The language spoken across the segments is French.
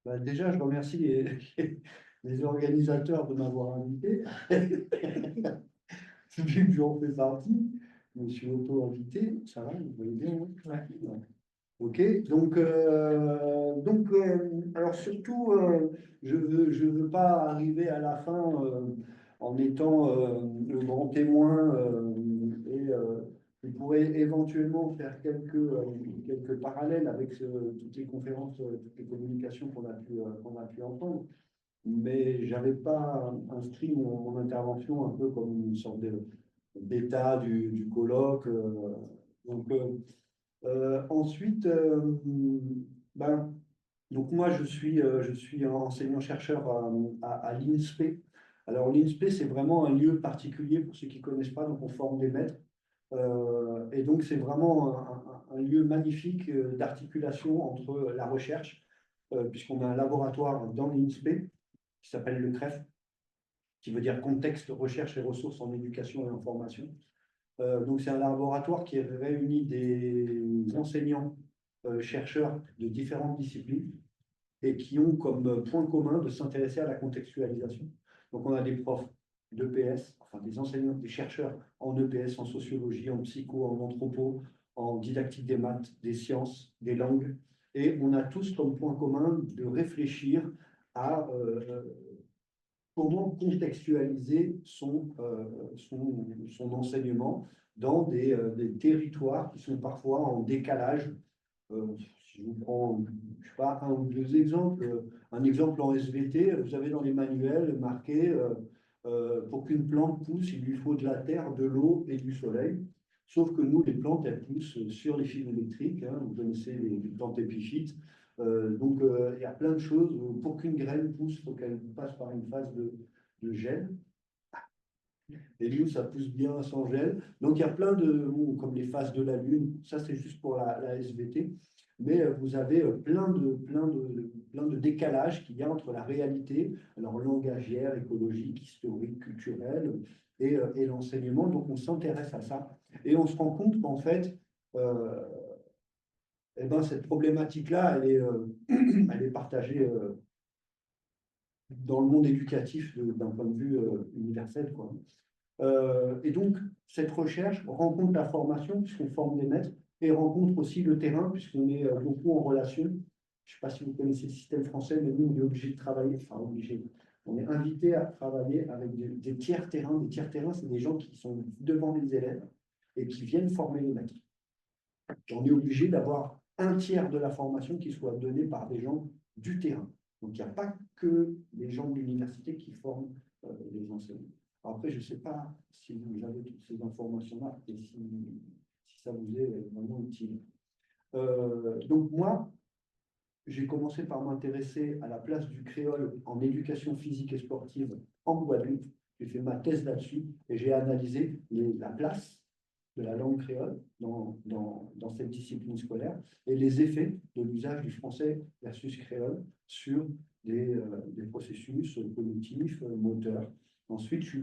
Bah, déjà, je remercie les organisateurs de m'avoir invité. Vu que j'en fais partie, je me suis auto-invité. Ça va, vous voyez bien, hein. Ouais. Ok, alors surtout, je veux pas arriver à la fin en étant le grand témoin je pourrais éventuellement faire quelques parallèles avec toutes les conférences, toutes les communications qu'on a pu entendre, mais j'avais pas inscrit mon intervention un peu comme une sorte d'état du colloque. Donc, euh, ensuite, ben, donc moi, je suis enseignant-chercheur à l'INSPE. Alors, l'INSPE, c'est vraiment un lieu particulier pour ceux qui ne connaissent pas, donc on forme des maîtres. Et donc, c'est vraiment un lieu magnifique d'articulation entre la recherche, puisqu'on a un laboratoire dans l'INSPE qui s'appelle le CREF, qui veut dire contexte, recherche et ressources en éducation et en formation. Donc, c'est un laboratoire qui réunit des enseignants, chercheurs de différentes disciplines et qui ont comme point commun de s'intéresser à la contextualisation. Donc, on a des profs d'EPS, enfin des enseignants, des chercheurs en EPS, en sociologie, en psycho, en anthropo, en didactique des maths, des sciences, des langues. Et on a tous comme point commun de réfléchir à comment contextualiser son enseignement dans des territoires qui sont parfois en décalage. Si je vous prends, je sais pas, un ou deux exemples, un exemple en SVT, vous avez dans les manuels marqué pour qu'une plante pousse, il lui faut de la terre, de l'eau et du soleil. Sauf que nous, les plantes, elles poussent sur les fils électriques, hein, vous connaissez les plantes épiphytes. Il y a plein de choses. Pour qu'une graine pousse, il faut qu'elle passe par une phase de gel. Et nous, ça pousse bien sans gel. Donc, il y a plein bon, comme les phases de la Lune, ça c'est juste pour la SVT. Mais vous avez plein de décalages qu'il y a entre la réalité, alors langagière, écologique, historique, culturelle, et l'enseignement. Donc, on s'intéresse à ça. Et on se rend compte qu'en fait, euh, eh ben, cette problématique-là, elle est partagée dans le monde éducatif d'un point de vue universel, quoi. Et donc, cette recherche rencontre la formation, puisqu'on forme des maîtres, et rencontre aussi le terrain, puisqu'on est beaucoup en relation. Je ne sais pas si vous connaissez le système français, mais nous, on est obligé de travailler, enfin obligé, on est invité à travailler avec des tiers terrains. Des tiers terrains, c'est des gens qui sont devant les élèves et qui viennent former les maîtres. On est obligé d'avoir un tiers de la formation qui soit donnée par des gens du terrain. Donc, il n'y a pas que les gens de l'université qui forment les enseignants. Après, je ne sais pas si vous avez toutes ces informations-là et si ça vous est vraiment utile. Donc, moi, j'ai commencé par m'intéresser à la place du créole en éducation physique et sportive en Guadeloupe. J'ai fait ma thèse là-dessus et j'ai analysé la place de la langue créole dans cette discipline scolaire et les effets de l'usage du français versus créole sur des processus cognitifs, moteurs. Ensuite, je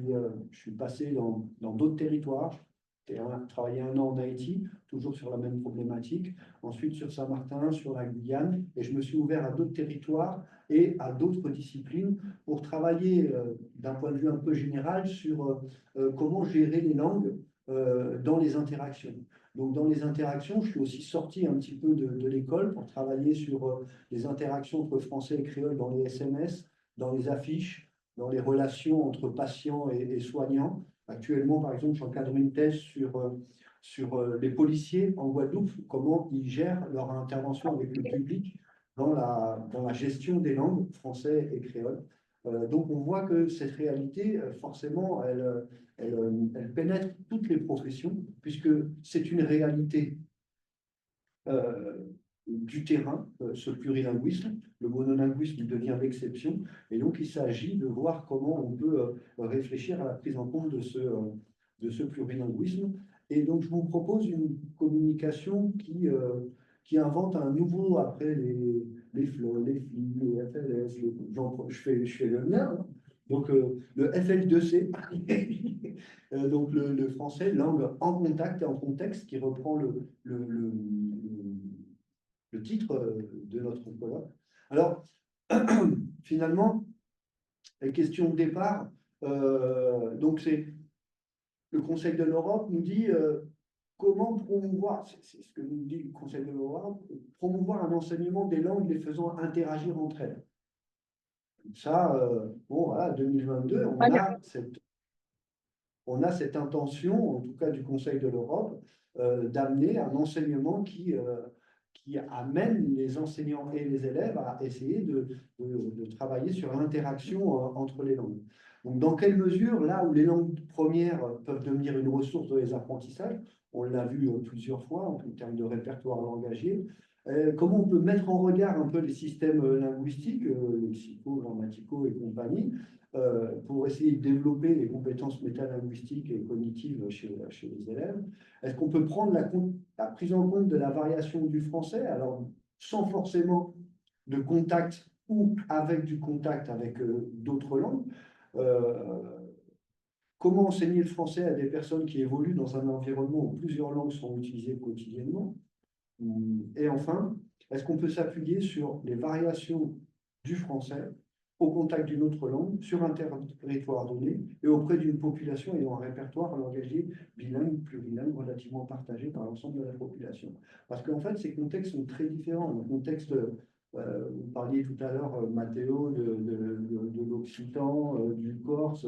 suis passé dans d'autres territoires. J'ai travaillé un an en Haïti, toujours sur la même problématique. Ensuite, sur Saint-Martin, sur la Guyane. Et je me suis ouvert à d'autres territoires et à d'autres disciplines pour travailler d'un point de vue un peu général sur comment gérer les langues dans les interactions. Donc, dans les interactions, je suis aussi sorti un petit peu de l'école pour travailler sur les interactions entre français et créole dans les SMS, dans les affiches, dans les relations entre patients et soignants. Actuellement, par exemple, j'encadre une thèse sur les policiers en Guadeloupe, comment ils gèrent leur intervention avec le public dans la gestion des langues français et créole. Donc, on voit que cette réalité, forcément, elle pénètre toutes les professions, puisque c'est une réalité euh, du terrain, ce plurilinguisme. Le monolinguisme devient l'exception. Et donc, il s'agit de voir comment on peut réfléchir à la prise en compte de ce plurilinguisme. Et donc, je vous propose une communication qui invente un nouveau, après les FLE, les FLI, les FLS, je fais le mien, hein. Donc, le FL2C, donc le français, langue en contact et en contexte, qui reprend le titre de notre colloque. Alors, finalement, les questions de départ, donc c'est le Conseil de l'Europe nous dit comment promouvoir, c'est ce que nous dit le Conseil de l'Europe, promouvoir un enseignement des langues les faisant interagir entre elles. Ça, bon, voilà, 2022, on a cette intention, en tout cas du Conseil de l'Europe, d'amener un enseignement qui amène les enseignants et les élèves à essayer de travailler sur l'interaction entre les langues. Donc, dans quelle mesure, là où les langues premières peuvent devenir une ressource dans les apprentissages, on l'a vu plusieurs fois en termes de répertoire langagier, comment on peut mettre en regard un peu les systèmes linguistiques, lexicaux, grammaticaux et compagnie, pour essayer de développer les compétences métalinguistiques et cognitives chez les élèves. Est-ce qu'on peut prendre la prise en compte de la variation du français, alors sans forcément de contact ou avec du contact avec d'autres langues? Comment enseigner le français à des personnes qui évoluent dans un environnement où plusieurs langues sont utilisées quotidiennement? Et enfin, est-ce qu'on peut s'appuyer sur les variations du français au contact d'une autre langue, sur un territoire donné, et auprès d'une population ayant un répertoire langagier bilingue, plurilingue, relativement partagé par l'ensemble de la population? Parce qu'en fait, ces contextes sont très différents. Le contexte, vous parliez tout à l'heure, Mathéo, de l'occitan, du corse,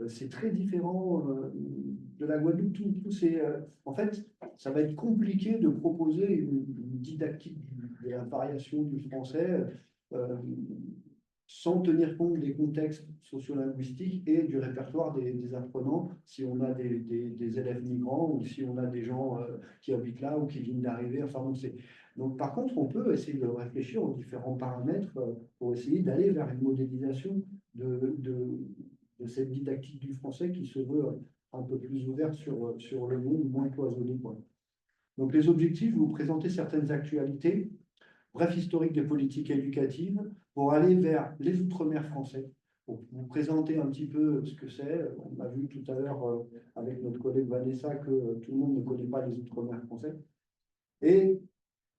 c'est très différent de la Guadeloupe. En fait, ça va être compliqué de proposer une didactique de la variation du français sans tenir compte des contextes sociolinguistiques et du répertoire des apprenants, si on a des élèves migrants ou si on a des gens qui habitent là ou qui viennent d'arriver. Enfin, donc, par contre, on peut essayer de réfléchir aux différents paramètres pour essayer d'aller vers une modélisation de cette didactique du français qui se veut un peu plus ouverte sur le monde, moins cloisonné, quoi. Donc, les objectifs, vous présentez certaines actualités, bref historique des politiques éducatives, pour aller vers les Outre-mer français, pour vous présenter un petit peu ce que c'est. On a vu tout à l'heure avec notre collègue Vanessa que tout le monde ne connaît pas les Outre-mer français. Et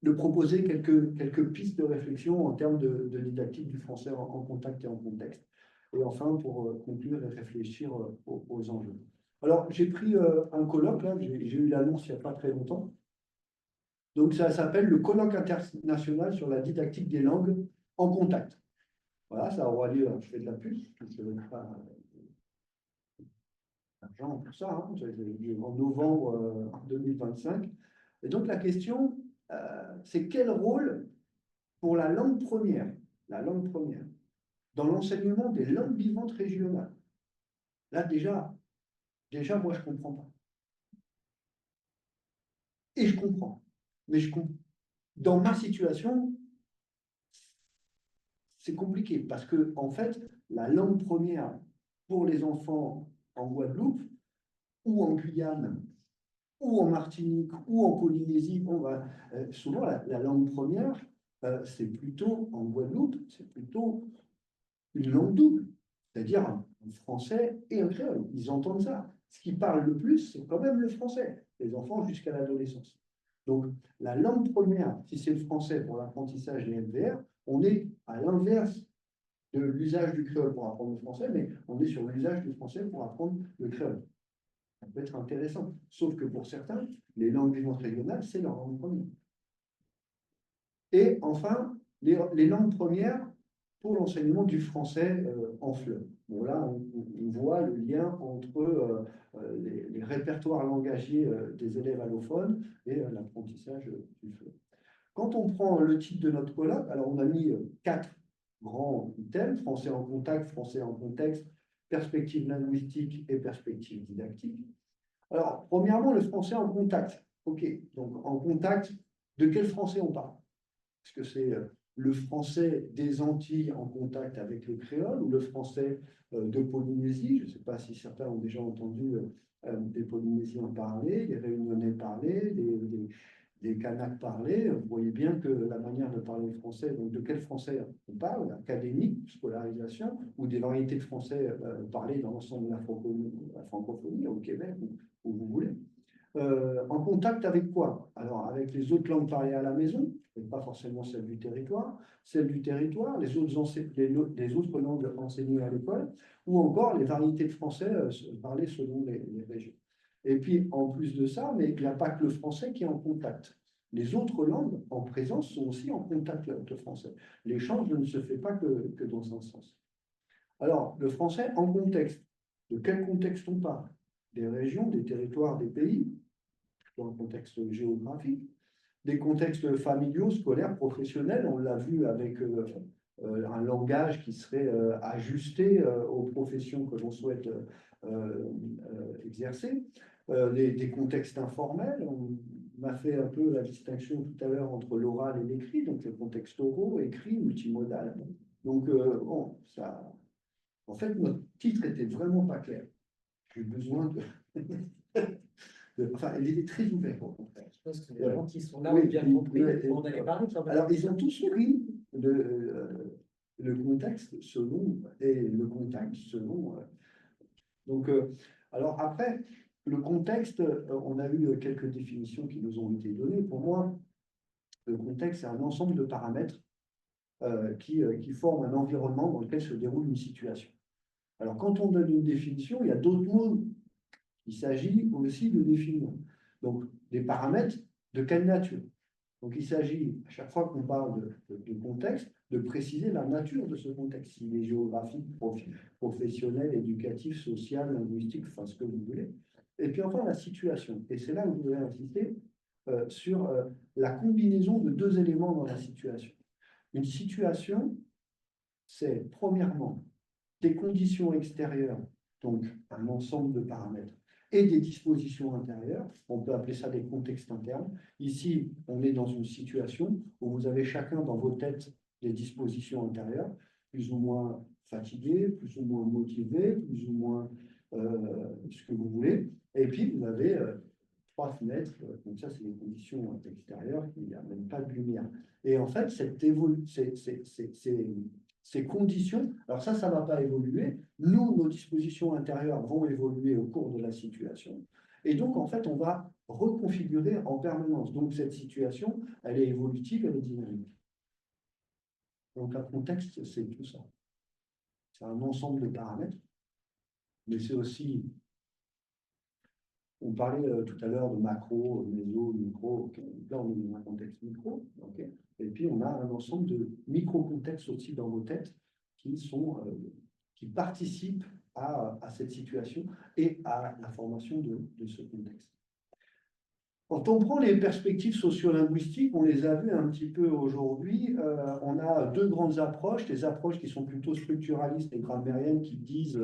de proposer quelques pistes de réflexion en termes de didactique du français en contact et en contexte. Et enfin, pour conclure et réfléchir aux enjeux. Alors, j'ai pris un colloque, là, j'ai eu l'annonce il n'y a pas très longtemps. Donc, ça s'appelle le colloque international sur la dictique des langues en contact. Voilà, ça aura lieu, je fais de la pub, je ne veux pas d'argent pour ça, hein, en novembre 2025. Et donc, la question, c'est quel rôle pour la langue première, dans l'enseignement des langues vivantes régionales? Là, déjà, moi, je ne comprends pas. Et je comprends. Mais dans ma situation, c'est compliqué parce que, en fait, la langue première pour les enfants en Guadeloupe ou en Guyane ou en Martinique ou en Polynésie, souvent la langue première, c'est plutôt en Guadeloupe, c'est plutôt une langue double, c'est-à-dire un français et un créole. Ils entendent ça. Ce qui parle le plus, c'est quand même le français, les enfants jusqu'à l'adolescence. Donc, la langue première, si c'est le français pour l'apprentissage des MVR, on est à l'inverse de l'usage du créole pour apprendre le français, mais on est sur l'usage du français pour apprendre le créole. Ça peut être intéressant. Sauf que pour certains, les langues vivantes régionales, c'est leur langue première. Et enfin, les langues premières pour l'enseignement du français en FLE. Bon, là, on voit le lien entre les répertoires langagiers des élèves allophones et l'apprentissage du FLE. Quand on prend le titre de notre colloque, alors on a mis 4 grands thèmes: français en contact, français en contexte, perspective linguistique et perspective didactique. Alors, premièrement, le français en contact. OK, donc en contact, de quel français on parle? Est-ce que c'est le français des Antilles en contact avec le créole ou le français de Polynésie? Je ne sais pas si certains ont déjà entendu des Polynésiens parler, des Réunionnais parler, des Kanaks parler. Vous voyez bien que la manière de parler le français, donc de quel français on parle, académique, scolarisation, ou des variétés de français parlées dans l'ensemble de la francophonie, au Québec, où vous voulez. En contact avec quoi? Alors, avec les autres langues parlées à la maison, et pas forcément celles du territoire, les les autres langues enseignées à l'école, ou encore les variétés de français parlées selon les régions. Et puis, en plus de ça, mais il n'y a pas que le français qui est en contact. Les autres langues en présence sont aussi en contact avec le français. L'échange ne se fait pas que dans un sens. Alors, le français en contexte. De quel contexte on parle? Des régions, des territoires, des pays, dans un contexte géographique, des contextes familiaux, scolaires, professionnels. On l'a vu avec un langage qui serait ajusté aux professions que l'on souhaite exercer. Des contextes informels. On m'a fait un peu la distinction tout à l'heure entre l'oral et l'écrit, donc les contextes oraux, écrits, multimodal. Donc, bon, ça. En fait, notre titre était vraiment pas clair. J'ai eu besoin enfin, il était très ouvert, au contraire. Je pense que les gens qui sont là Oui, ont bien compris. On allait parler quand même. Alors, ils ont tous pris le contexte selon et le contact selon. Donc, alors après, le contexte, on a eu quelques définitions qui nous ont été données. Pour moi, le contexte, c'est un ensemble de paramètres qui forment un environnement dans lequel se déroule une situation. Alors, quand on donne une définition, il y a d'autres mots qu'il s'agit aussi de définir. Donc, des paramètres de quelle nature? Donc, il s'agit, à chaque fois qu'on parle de contexte, de préciser la nature de ce contexte, s'il est géographique, professionnel, éducatif, social, linguistique, enfin ce que vous voulez. Et puis enfin, la situation. Et c'est là où je voudrais insister sur la combinaison de deux éléments dans la situation. Une situation, c'est premièrement des conditions extérieures, donc un ensemble de paramètres, et des dispositions intérieures. On peut appeler ça des contextes internes. Ici, on est dans une situation où vous avez chacun dans vos têtes des dispositions intérieures, plus ou moins fatigué, plus ou moins motivé, plus ou moins ce que vous voulez. Et puis, vous avez trois fenêtres, donc ça, c'est les conditions extérieures, il n'y a même pas de lumière. Et en fait, ces conditions, alors ça ne va pas évoluer. Nous, nos dispositions intérieures vont évoluer au cours de la situation. Et donc, en fait, on va reconfigurer en permanence. Donc, cette situation, elle est évolutive, elle est dynamique. Donc, un contexte, c'est tout ça. C'est un ensemble de paramètres, mais c'est aussi... On parlait tout à l'heure de macro, méso, micro. Okay. Là, on est dans un contexte micro. Okay. Et puis, on a un ensemble de micro-contextes aussi dans vos têtes qui participent à cette situation et à la formation de ce contexte. Quand on prend les perspectives sociolinguistiques, on les a vues un petit peu aujourd'hui, on a deux grandes approches, les approches qui sont plutôt structuralistes et grammairiennes qui disent,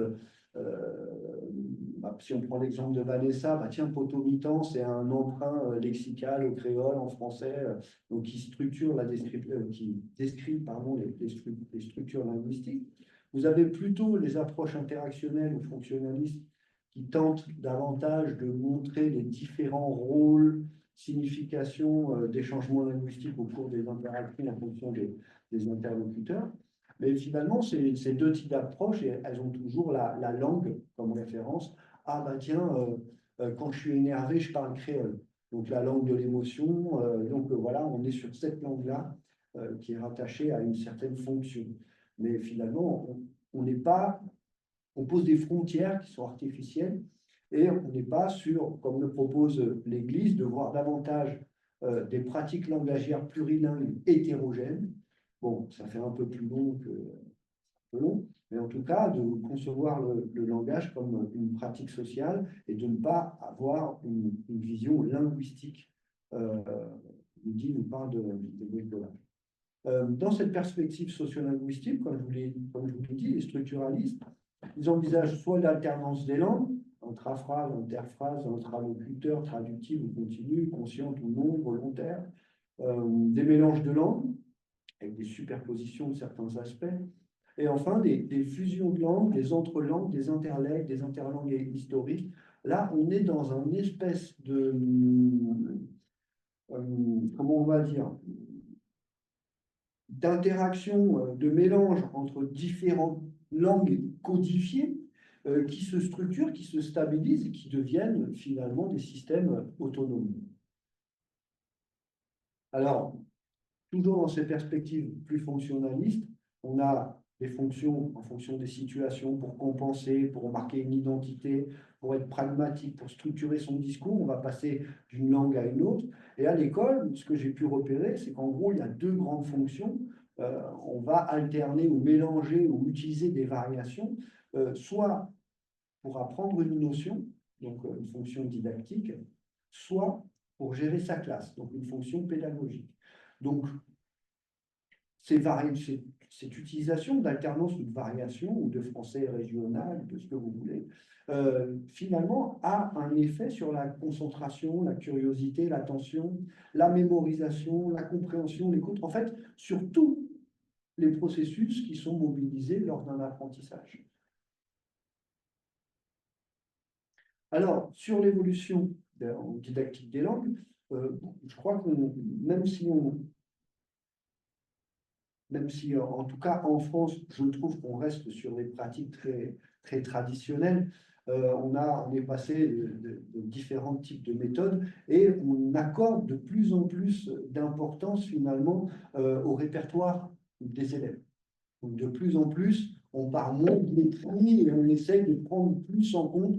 si on prend l'exemple de Vanessa, tiens, potomitan, c'est un emprunt lexical au créole, en français, donc qui structure qui décrit les structures linguistiques. Vous avez plutôt les approches interactionnelles ou fonctionnalistes qui tentent davantage de montrer les différents rôles, significations des changements linguistiques au cours des interactions en fonction des interlocuteurs. Mais finalement, ces deux types d'approches, elles ont toujours la langue comme référence. Ah tiens, quand je suis énervé, je parle créole. Donc la langue de l'émotion. Donc voilà, on est sur cette langue-là qui est rattachée à une certaine fonction. Mais finalement, on n'est pas... On pose des frontières qui sont artificielles et on n'est pas sûr, comme le propose l'Église, de voir davantage des pratiques langagières plurilingues hétérogènes. Bon, ça fait un peu plus long mais en tout cas, de concevoir le langage comme une pratique sociale et de ne pas avoir une vision linguistique. Guy nous parle de bricolage. Dans cette perspective sociolinguistique, comme je vous l'ai dit, les structuralistes, ils envisagent soit l'alternance des langues, intraphrase, interphrase, intralocuteur, traductive ou continue, consciente ou non, volontaire, des mélanges de langues, avec des superpositions de certains aspects, et enfin des fusions de langues, des entrelangues, des interlègues, des interlangues historiques. Là, on est dans un espèce de, comment on va dire, d'interaction, de mélange entre différentes langues codifiées qui se structurent, qui se stabilisent et qui deviennent finalement des systèmes autonomes. Alors, toujours dans ces perspectives plus fonctionnalistes, on a des fonctions en fonction des situations pour compenser, pour marquer une identité, pour être pragmatique, pour structurer son discours. On va passer d'une langue à une autre. Et à l'école, ce que j'ai pu repérer, c'est qu'en gros, il y a deux grandes fonctions. On va alterner ou mélanger ou utiliser des variations, soit pour apprendre une notion, donc une fonction didactique, soit pour gérer sa classe, donc une fonction pédagogique. Donc, cette utilisation d'alternance ou de variation ou de français régional, de ce que vous voulez, finalement a un effet sur la concentration, la curiosité, l'attention, la mémorisation, la compréhension, l'écoute, en fait, sur tous les processus qui sont mobilisés lors d'un apprentissage. Alors, sur l'évolution en didactique des langues, je crois que même si en tout cas en France, je trouve qu'on reste sur des pratiques très traditionnelles, on est passé de différents types de méthodes et on accorde de plus en plus d'importance finalement au répertoire des élèves. Donc de plus en plus, on part moins de l'écrit et on essaye de prendre plus en compte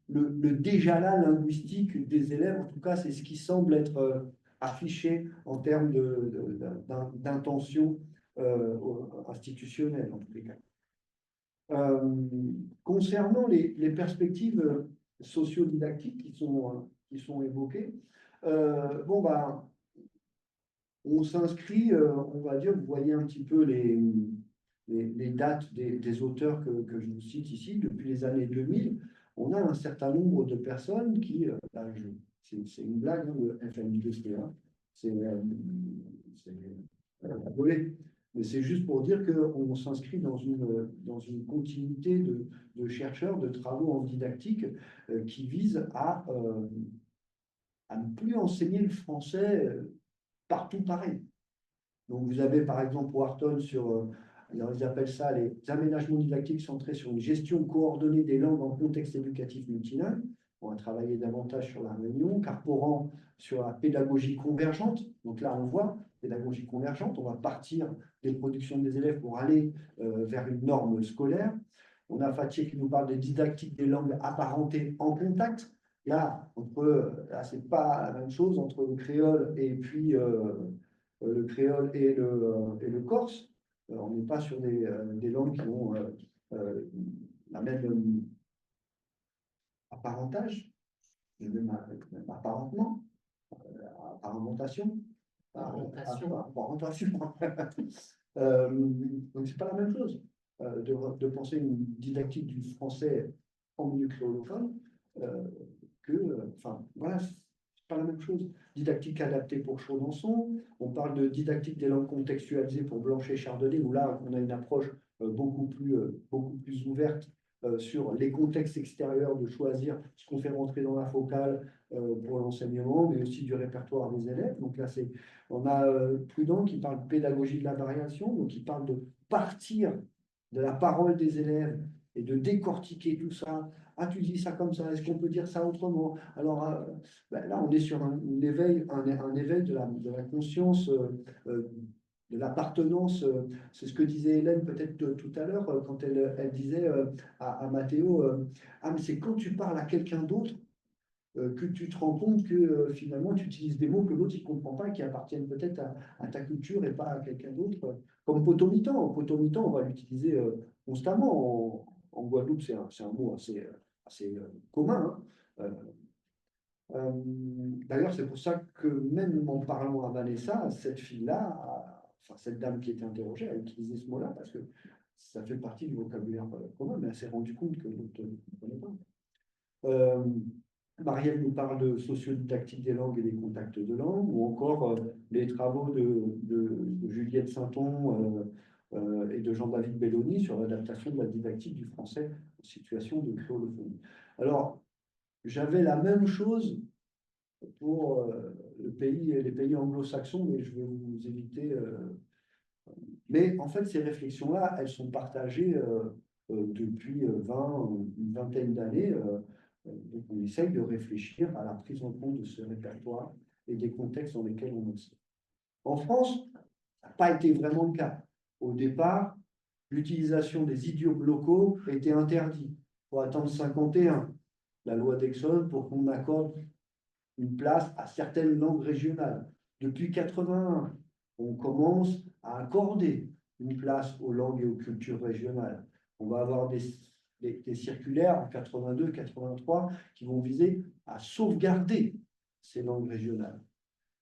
le déjà-là linguistique des élèves. En tout cas, c'est ce qui semble être affiché en termes d'intention institutionnelle, en tous les cas. Concernant les perspectives sociodidactiques qui sont évoquées, bon, bah, on s'inscrit, on va dire, vous voyez un petit peu les dates des auteurs que je vous cite ici, depuis les années 2000, on a un certain nombre de personnes qui, c'est une blague, hein, le FMI2CA, c'est volé. Mais c'est juste pour dire qu'on s'inscrit dans une continuité de chercheurs, de travaux en didactique qui visent à ne plus enseigner le français partout pareil. Donc vous avez par exemple Wharton sur, ils appellent ça les aménagements didactiques centrés sur une gestion coordonnée des langues en contexte éducatif multilingue. On va travailler davantage sur la Réunion, Carporan sur la pédagogie convergente. Donc là, on voit pédagogie convergente. On va partir des productions des élèves pour aller vers une norme scolaire. On a Fattier qui nous parle des didactiques des langues apparentées en contact. Là, c'est pas la même chose entre le créole et puis le créole et le corse. On n'est pas sur des langues qui ont la même apparentage, même apparentement, apparentation. Apparentation. Donc, c'est pas la même chose de penser une didactique du français en milieu créolophone enfin, voilà, c'est pas la même chose. Didactique adaptée pour Chaudonçon, on parle de didactique des langues contextualisées pour Blanchet-Chardonnay, où là, on a une approche beaucoup plus ouverte sur les contextes extérieurs, de choisir ce qu'on fait rentrer dans la focale pour l'enseignement, mais aussi du répertoire des élèves. Donc là, on a Prudent qui parle de pédagogie de la variation, donc qui parle de partir de la parole des élèves et de décortiquer tout ça. Ah, tu dis ça comme ça, est-ce qu'on peut dire ça autrement? Alors là, on est sur un éveil de la conscience, de l'appartenance. C'est ce que disait Hélène peut-être tout à l'heure quand elle disait à Mathéo, ah, mais c'est quand tu parles à quelqu'un d'autre que tu te rends compte que finalement tu utilises des mots que l'autre ne comprend pas, qui appartiennent peut-être à ta culture et pas à quelqu'un d'autre. Comme potomitan. Potomitan, on va l'utiliser constamment. En Guadeloupe, c'est un mot assez commun. Hein. D'ailleurs, c'est pour ça que même en parlant à Vanessa, cette fille-là, enfin cette dame qui était interrogée, a utilisé ce mot-là parce que ça fait partie du vocabulaire commun, mais elle s'est rendue compte que l'autre ne comprenait pas. Marielle nous parle de sociodidactique des langues et des contacts de langue, ou encore les travaux de Juliette Sainton et de Jean-David Belloni sur l'adaptation de la didactique du français en situation de créolophonie. Alors, j'avais la même chose pour les pays anglo-saxons, mais je vais vous éviter. Mais en fait, ces réflexions-là, elles sont partagées depuis une vingtaine d'années. Donc on essaye de réfléchir à la prise en compte de ce répertoire et des contextes dans lesquels on enseigne. En France, ça n'a pas été vraiment le cas. Au départ, l'utilisation des idiomes locaux était interdite. Il faut attendre 51, la loi d'Exxon, pour qu'on accorde une place à certaines langues régionales. Depuis 81, on commence à accorder une place aux langues et aux cultures régionales. On va avoir des circulaires en 82, 83 qui vont viser à sauvegarder ces langues régionales.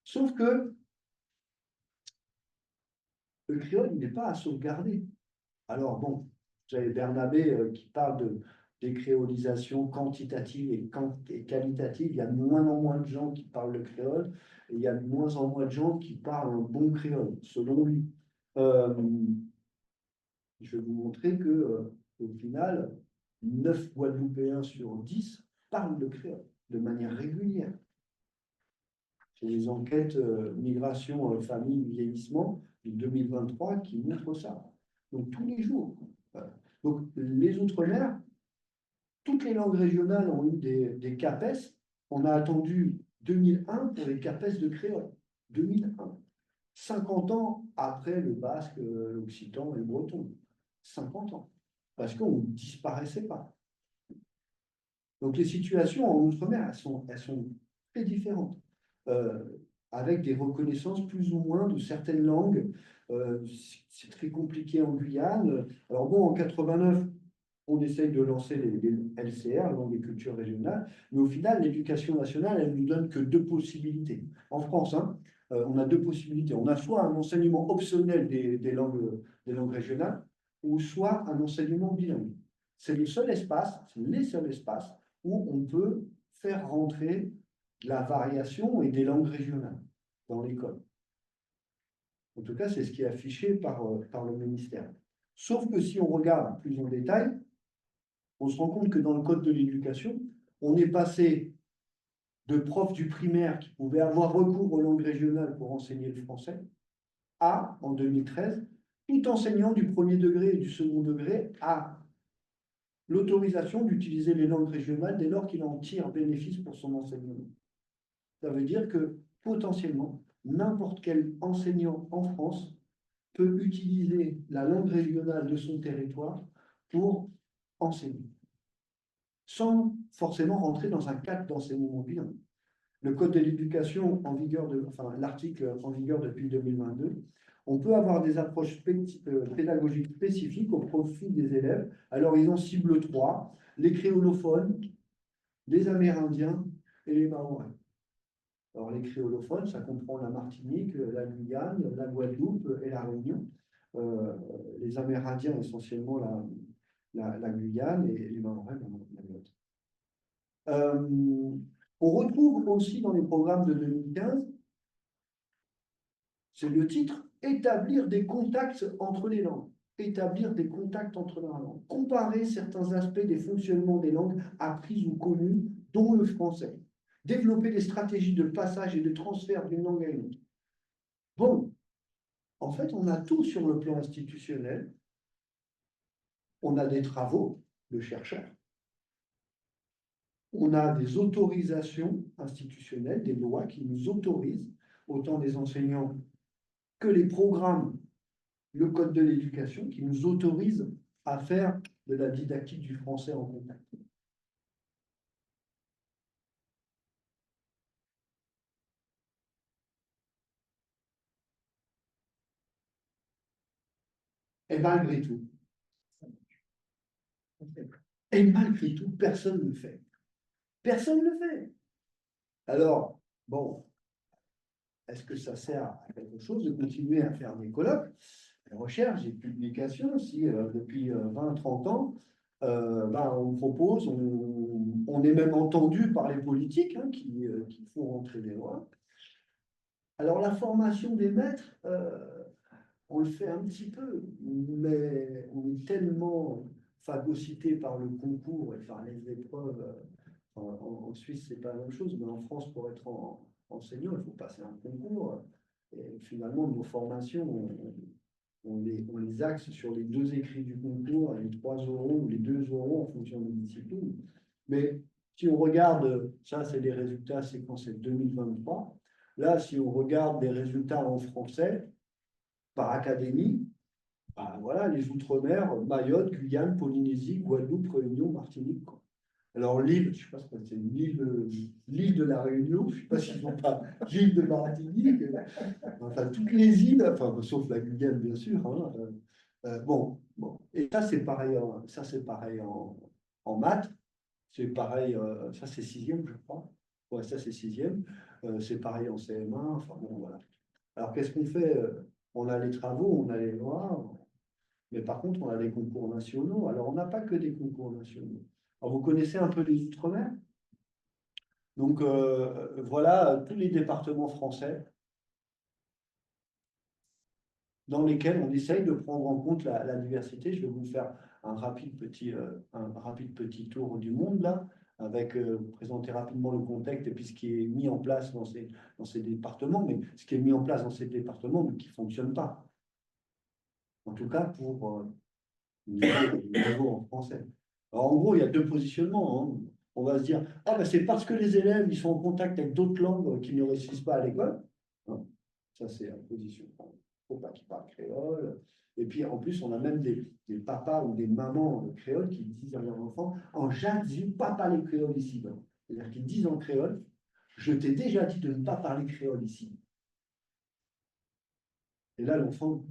Sauf que le créole, il n'est pas à sauvegarder. Alors bon, vous avez Bernabé qui parle de décréolisation quantitative et qualitative. Il y a de moins en moins de gens qui parlent le créole et il y a de moins en moins de gens qui parlent un bon créole, selon lui. Je vais vous montrer que, au final, 9 Guadeloupéens sur 10 parlent le créole de manière régulière. C'est les enquêtes migration, famille, vieillissement de 2023 qui montrent ça. Donc tous les jours. Donc les Outre-mer, toutes les langues régionales ont eu des CAPES. On a attendu 2001 pour les CAPES de créole. 2001. 50 ans après le basque, l'occitan et le breton. 50 ans. Parce qu'on ne disparaissait pas. Donc les situations en Outre-mer, elles sont très différentes. Avec des reconnaissances plus ou moins de certaines langues. C'est très compliqué en Guyane. Alors bon, en 89, on essaye de lancer les LCR, langue et culture régionale, mais au final, l'éducation nationale, elle ne nous donne que 2 possibilités. En France, hein, on a 2 possibilités. On a soit un enseignement optionnel des langues régionales, ou soit un enseignement bilingue. C'est le seul espace, c'est les seuls espaces où on peut faire rentrer la variation et des langues régionales dans l'école. En tout cas, c'est ce qui est affiché par le ministère. Sauf que si on regarde plus en détail, on se rend compte que dans le Code de l'éducation, on est passé de profs du primaire qui pouvaient avoir recours aux langues régionales pour enseigner le français à, en 2013, tout enseignant du premier degré et du second degré a l'autorisation d'utiliser les langues régionales dès lors qu'il en tire bénéfice pour son enseignement. Ça veut dire que potentiellement, n'importe quel enseignant en France peut utiliser la langue régionale de son territoire pour enseigner, sans forcément rentrer dans un cadre d'enseignement bilingue. Le Code de l'éducation en vigueur, l'article en vigueur depuis 2022, on peut avoir des approches pédagogiques spécifiques au profit des élèves. Alors, ils en ciblent 3, les créolophones, les Amérindiens et les Mahorais. Alors, les créolophones, ça comprend la Martinique, la Guyane, la Guadeloupe et la Réunion. Les Amérindiens, essentiellement la Guyane, et les Mahorais, la Guadeloupe. On retrouve aussi dans les programmes de 2015, c'est le titre, établir des contacts entre les langues. Établir des contacts entre les langues. Comparer certains aspects des fonctionnements des langues apprises ou connues, dont le français. Développer des stratégies de passage et de transfert d'une langue à une autre. Bon, en fait, on a tout sur le plan institutionnel. On a des travaux de chercheurs. On a des autorisations institutionnelles, des lois qui nous autorisent, autant les enseignants que les programmes, le Code de l'éducation, qui nous autorisent à faire de la didactique du français en contact. Et malgré tout, personne ne le fait. Personne ne le fait. Alors, bon, est-ce que ça sert à quelque chose de continuer à faire des colloques, des recherches, des publications, si depuis 20-30 ans, on propose, on est même entendu par les politiques hein, qui font rentrer des lois. Alors la formation des maîtres, on le fait un petit peu, mais on est tellement phagocyté par le concours et par les épreuves. En Suisse, c'est pas la même chose, mais en France, pour être enseignant, il faut passer un concours. Et finalement, nos formations, on les axe sur les 2 écrits du concours, les 3 oraux ou les 2 oraux en fonction des disciplines. Mais si on regarde, ça c'est les résultats séquencés 2023. Là, si on regarde les résultats en français, par académie, ben voilà, les Outre-mer, Mayotte, Guyane, Polynésie, Guadeloupe, Réunion, Martinique, quoi. Alors l'île, je ne sais pas si c'est l'île de la Réunion, je ne sais pas s'ils n'ont pas l'île de Martinique, enfin toutes les îles, enfin sauf la Guyane bien sûr. Hein, bon. Et ça c'est pareil, en maths, c'est pareil, ça c'est sixième je crois. Ouais, ça c'est sixième, c'est pareil en CM1, enfin bon voilà. Alors qu'est-ce qu'on fait? On a les travaux, on a les lois, mais par contre on a les concours nationaux. Alors on n'a pas que des concours nationaux. Alors, vous connaissez un peu les Outre-mer? Donc voilà tous les départements français dans lesquels on essaye de prendre en compte la diversité. Je vais vous faire un rapide petit tour du monde là, avec présenter rapidement le contexte et puis ce qui est mis en place dans ces départements, mais ce qui est mis en place dans ces départements, mais qui ne fonctionne pas. En tout cas pour le niveau en français. Alors, en gros, il y a 2 positionnements. Hein. On va se dire, ah ben c'est parce que les élèves ils sont en contact avec d'autres langues qu'ils ne réussissent pas à l'école. Hein. Ça, c'est la position. Il ne faut pas qu'ils parlent créole. Et puis, en plus, on a même des papas ou des mamans créoles qui disent à leurs enfants, en Jésus, pas parler créole ici. C'est-à-dire qu'ils disent en créole, je t'ai déjà dit de ne pas parler créole ici. Et là, l'enfant,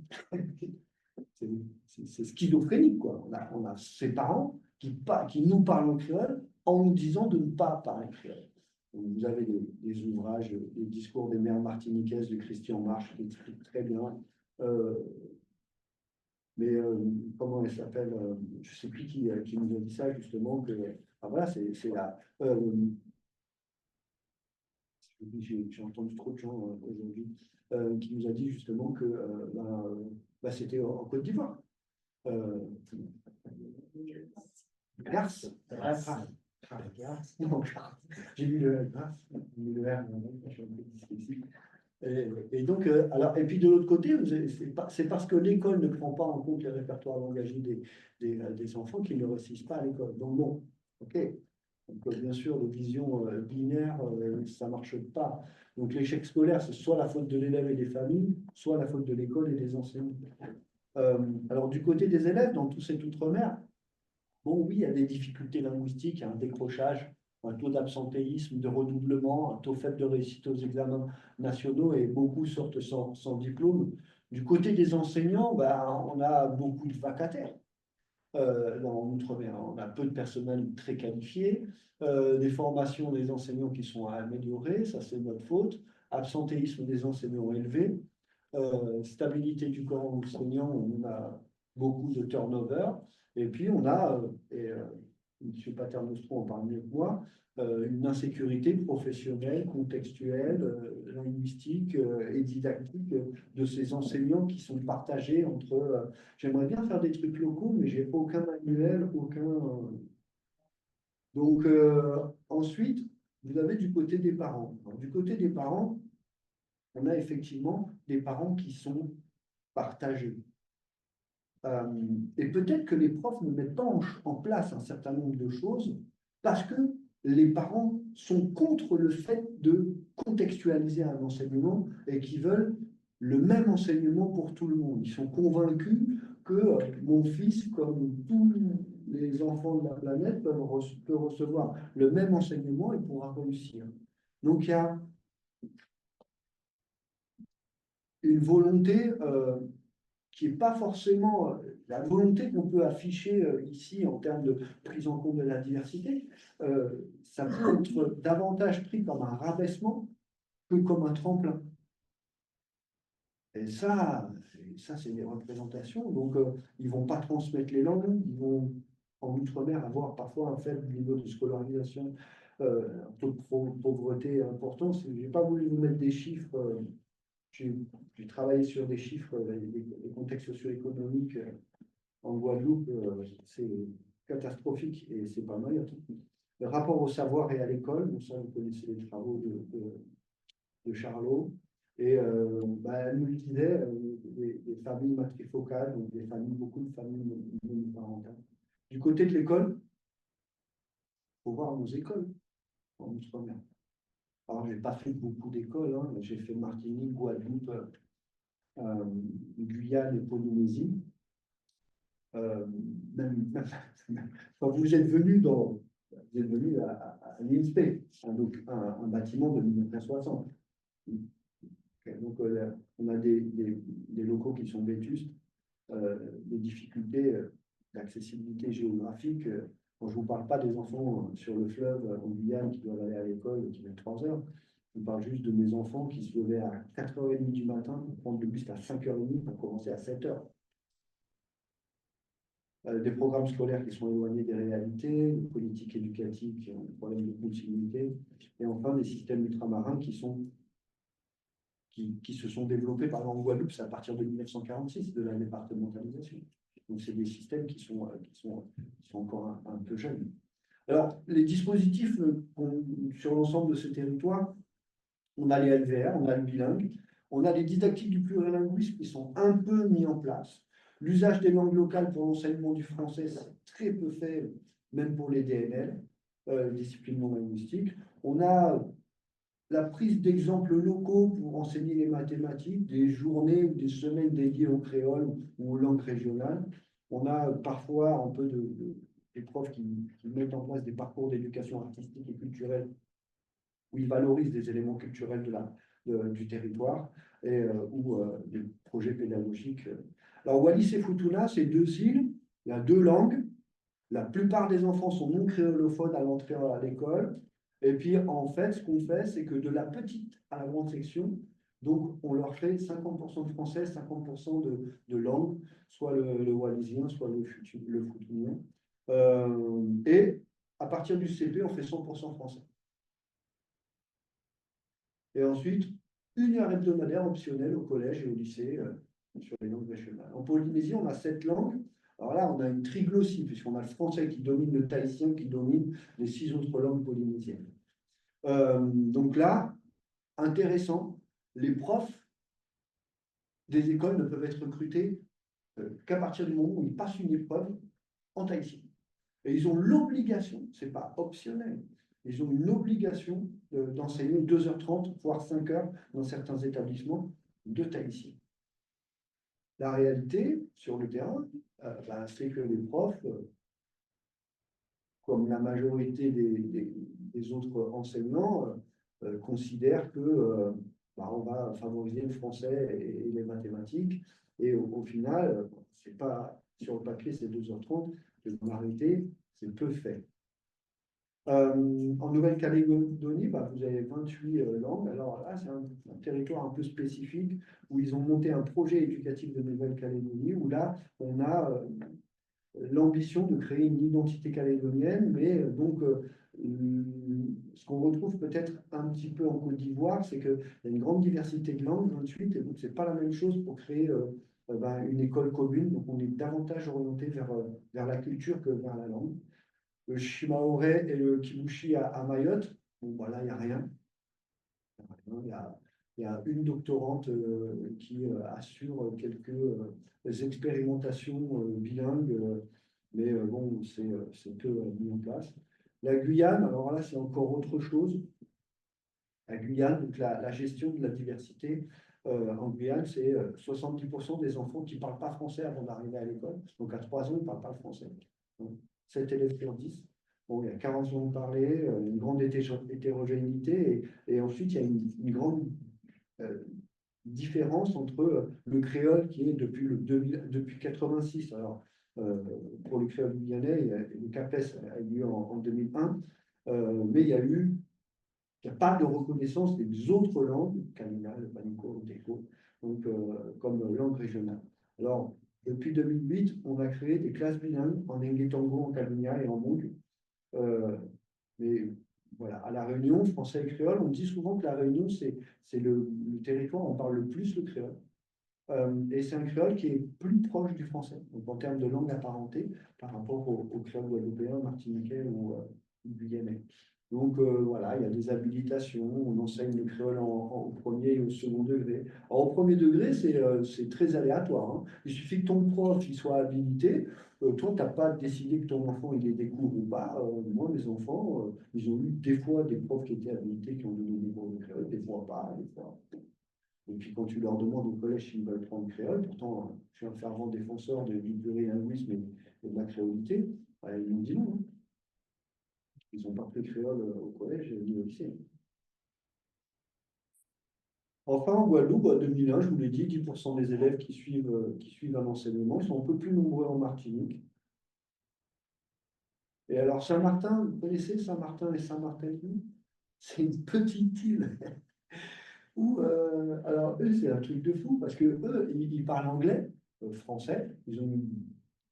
c'est schizophrénique, quoi. On a ses parents qui nous parlent en créole en nous disant de ne pas parler créole. Donc, vous avez des ouvrages, les discours des mères martiniquaises de Christian Marche qui expliquent très bien. Mais comment elle s'appelle? Je ne sais plus qui nous a dit ça, justement, que voilà, c'est la. J'ai entendu trop de gens aujourd'hui qui nous a dit justement que c'était en Côte d'Ivoire. Garce. Non, j'ai mis le Garce, j'ai mis le R, je suis un peu dyslexique. Et donc, alors, et puis de l'autre côté, c'est parce que l'école ne prend pas en compte les répertoires langagiers des enfants qu'ils ne réussissent pas à l'école. Donc bon, ok. Donc, bien sûr, les visions binaires, ça ne marche pas. Donc l'échec scolaire, c'est soit la faute de l'élève et des familles, soit la faute de l'école et des enseignants. Alors du côté des élèves, dans tout cet outre-mer, bon oui, il y a des difficultés linguistiques, il y a un décrochage, un taux d'absentéisme, de redoublement, un taux faible de réussite aux examens nationaux et beaucoup sortent sans diplôme. Du côté des enseignants, on a beaucoup de vacataires. Dans l'outre-mer, on a peu de personnel très qualifié, des formations des enseignants qui sont à améliorer, ça c'est notre faute, absentéisme des enseignants élevé, stabilité du corps enseignant, on a beaucoup de turnover, et puis on a, M. Paternostro en parle mieux que moi, une insécurité professionnelle, contextuelle, linguistique et didactique de ces enseignants qui sont partagés entre j'aimerais bien faire des trucs locaux, mais j'ai aucun manuel, aucun. Donc ensuite, vous avez du côté des parents. Alors, du côté des parents, on a effectivement des parents qui sont partagés. Et peut-être que les profs ne mettent pas en place un certain nombre de choses parce que les parents sont contre le fait de contextualiser un enseignement et qui veulent le même enseignement pour tout le monde. Ils sont convaincus que mon fils, comme tous les enfants de la planète, peut recevoir le même enseignement et pourra réussir. Donc il y a une volonté qui n'est pas forcément la volonté qu'on peut afficher ici en termes de prise en compte de la diversité, ça peut être davantage pris comme un rabaissement que comme un tremplin. Et ça c'est des représentations. Donc, ils ne vont pas transmettre les langues, ils vont, en outre-mer, avoir parfois un faible niveau de scolarisation, un taux de pauvreté important. Je n'ai pas voulu vous mettre des chiffres. J'ai travaillé sur des chiffres, les contextes socio-économiques en Guadeloupe, c'est catastrophique et c'est pas mal. Le rapport au savoir et à l'école, ça vous connaissez les travaux de Charlot. Et elle me disait, des familles matrifocales, donc des familles, beaucoup de familles monoparentales. Du côté de l'école, il faut voir nos écoles en outre-mer. Alors, je n'ai pas fait beaucoup d'écoles, hein. J'ai fait Martinique, Guadeloupe, Guyane et Polynésie. Quand vous êtes venu à l'INSPE, un bâtiment de 1960. Donc, on a des locaux qui sont vétustes, des difficultés d'accessibilité géographique. Quand je ne vous parle pas des enfants sur le fleuve en Guyane qui doivent aller à l'école et qui mettent 3 heures, je vous parle juste de mes enfants qui se levaient à 4h30 du matin pour prendre le bus à 5h30 pour commencer à 7h. Des programmes scolaires qui sont éloignés des réalités, des politiques éducatives qui ont des problèmes de continuité, et enfin des systèmes ultramarins qui se sont développés, par exemple en Guadeloupe, c'est à partir de 1946, de la départementalisation. Donc c'est des systèmes qui sont encore un peu jeunes. Alors, les dispositifs sur l'ensemble de ce territoire, on a les LVR, on a le bilingue, on a les didactiques du plurilinguisme qui sont un peu mis en place. L'usage des langues locales pour l'enseignement du français, c'est très peu fait, même pour les DNL, disciplines non linguistiques. On a la prise d'exemples locaux pour enseigner les mathématiques, des journées ou des semaines dédiées au créole ou aux langues régionales. On a parfois un peu des profs qui mettent en place des parcours d'éducation artistique et culturelle où ils valorisent des éléments culturels du territoire ou des projets pédagogiques. Alors, Wallis et Futuna, c'est 2 îles, il y a 2 langues. La plupart des enfants sont non créolophones à l'entrée à l'école. Et puis, en fait, ce qu'on fait, c'est que de la petite à la grande section, donc on leur fait 50% de français, 50% de langue, soit le wallisien, soit le futunien. Et à partir du CP, on fait 100% français. Et ensuite, 1 heure hebdomadaire optionnelle au collège et au lycée sur les langues régionales. En Polynésie, on a 7 langues. Alors là, on a une triglossie, puisqu'on a le français qui domine, le tahitien qui domine les 6 autres langues polynésiennes. Donc là, intéressant, les profs des écoles ne peuvent être recrutés qu'à partir du moment où ils passent une épreuve en tahitien. Et ils ont l'obligation, ce n'est pas optionnel, ils ont une obligation d'enseigner 2h30, voire 5 heures dans certains établissements de tahitien. La réalité, sur le terrain, c'est que les profs, comme la majorité des autres enseignants, considèrent que on va favoriser le français et les mathématiques. Et au final, c'est pas sur le papier, c'est 2h30, mais dans la réalité, c'est peu fait. En Nouvelle-Calédonie, vous avez 28 langues. Alors là, c'est un territoire un peu spécifique où ils ont monté un projet éducatif de Nouvelle-Calédonie où là, on a l'ambition de créer une identité calédonienne, mais ce qu'on retrouve peut-être un petit peu en Côte d'Ivoire, c'est qu'il y a une grande diversité de langues, 28, et donc c'est pas la même chose pour créer une école commune. Donc on est davantage orienté vers la culture que vers la langue. Le Shimaoré et le Kibushi à Mayotte, bon, là, il n'y a rien. Il y a une doctorante qui assure quelques expérimentations bilingues, mais bon, c'est peu mis en place. La Guyane, alors là, c'est encore autre chose. La Guyane, donc la gestion de la diversité en Guyane, c'est 70% des enfants qui ne parlent pas français avant d'arriver à l'école. Donc à 3 ans, ils ne parlent pas le français. Donc, 7 élèves sur 10. Bon, il y a 40 langues parlées, une grande hétérogénéité, et ensuite, il y a une grande différence entre le créole qui est depuis 86. Alors, pour le créole guyanais, le CAPES a eu lieu en 2001, mais il n'y a pas de reconnaissance des autres langues, Kamina, le Panico, le Teco, donc comme langue régionale. Alors, depuis 2008, on a créé des classes bilingues en Ngetango, en Kamina et en Mong. Mais voilà, à La Réunion, français et créole, on dit souvent que La Réunion, c'est le territoire où on parle le plus le créole. Et c'est un créole qui est plus proche du français, donc en termes de langue apparentée, par rapport au créole guadeloupéen, martiniquais ou guyanais. Donc voilà, il y a des habilitations, on enseigne le créole au premier et au second degré. Alors, au premier degré, c'est très aléatoire, hein. Il suffit que ton prof il soit habilité. Toi, tu n'as pas décidé que ton enfant il les découvre ou pas. Moi, mes enfants, ils ont eu des fois des profs qui étaient habilités, qui ont donné des cours de créole, des fois pas, des fois. Et puis quand tu leur demandes au collège s'ils veulent prendre créole, pourtant je suis un fervent défenseur du plurilinguisme et de la créolité, ils m'ont dit non, hein. Ils n'ont pas pris créole au collège ni au lycée. Enfin, en Guadeloupe, en 2001, je vous l'ai dit, 10% des élèves qui suivent un enseignement, ils sont un peu plus nombreux en Martinique. Et alors, Saint-Martin, vous connaissez Saint-Martin et Saint-Martin-Île? C'est une petite île où, alors eux, c'est un truc de fou parce que eux, ils parlent anglais, français, ils ont une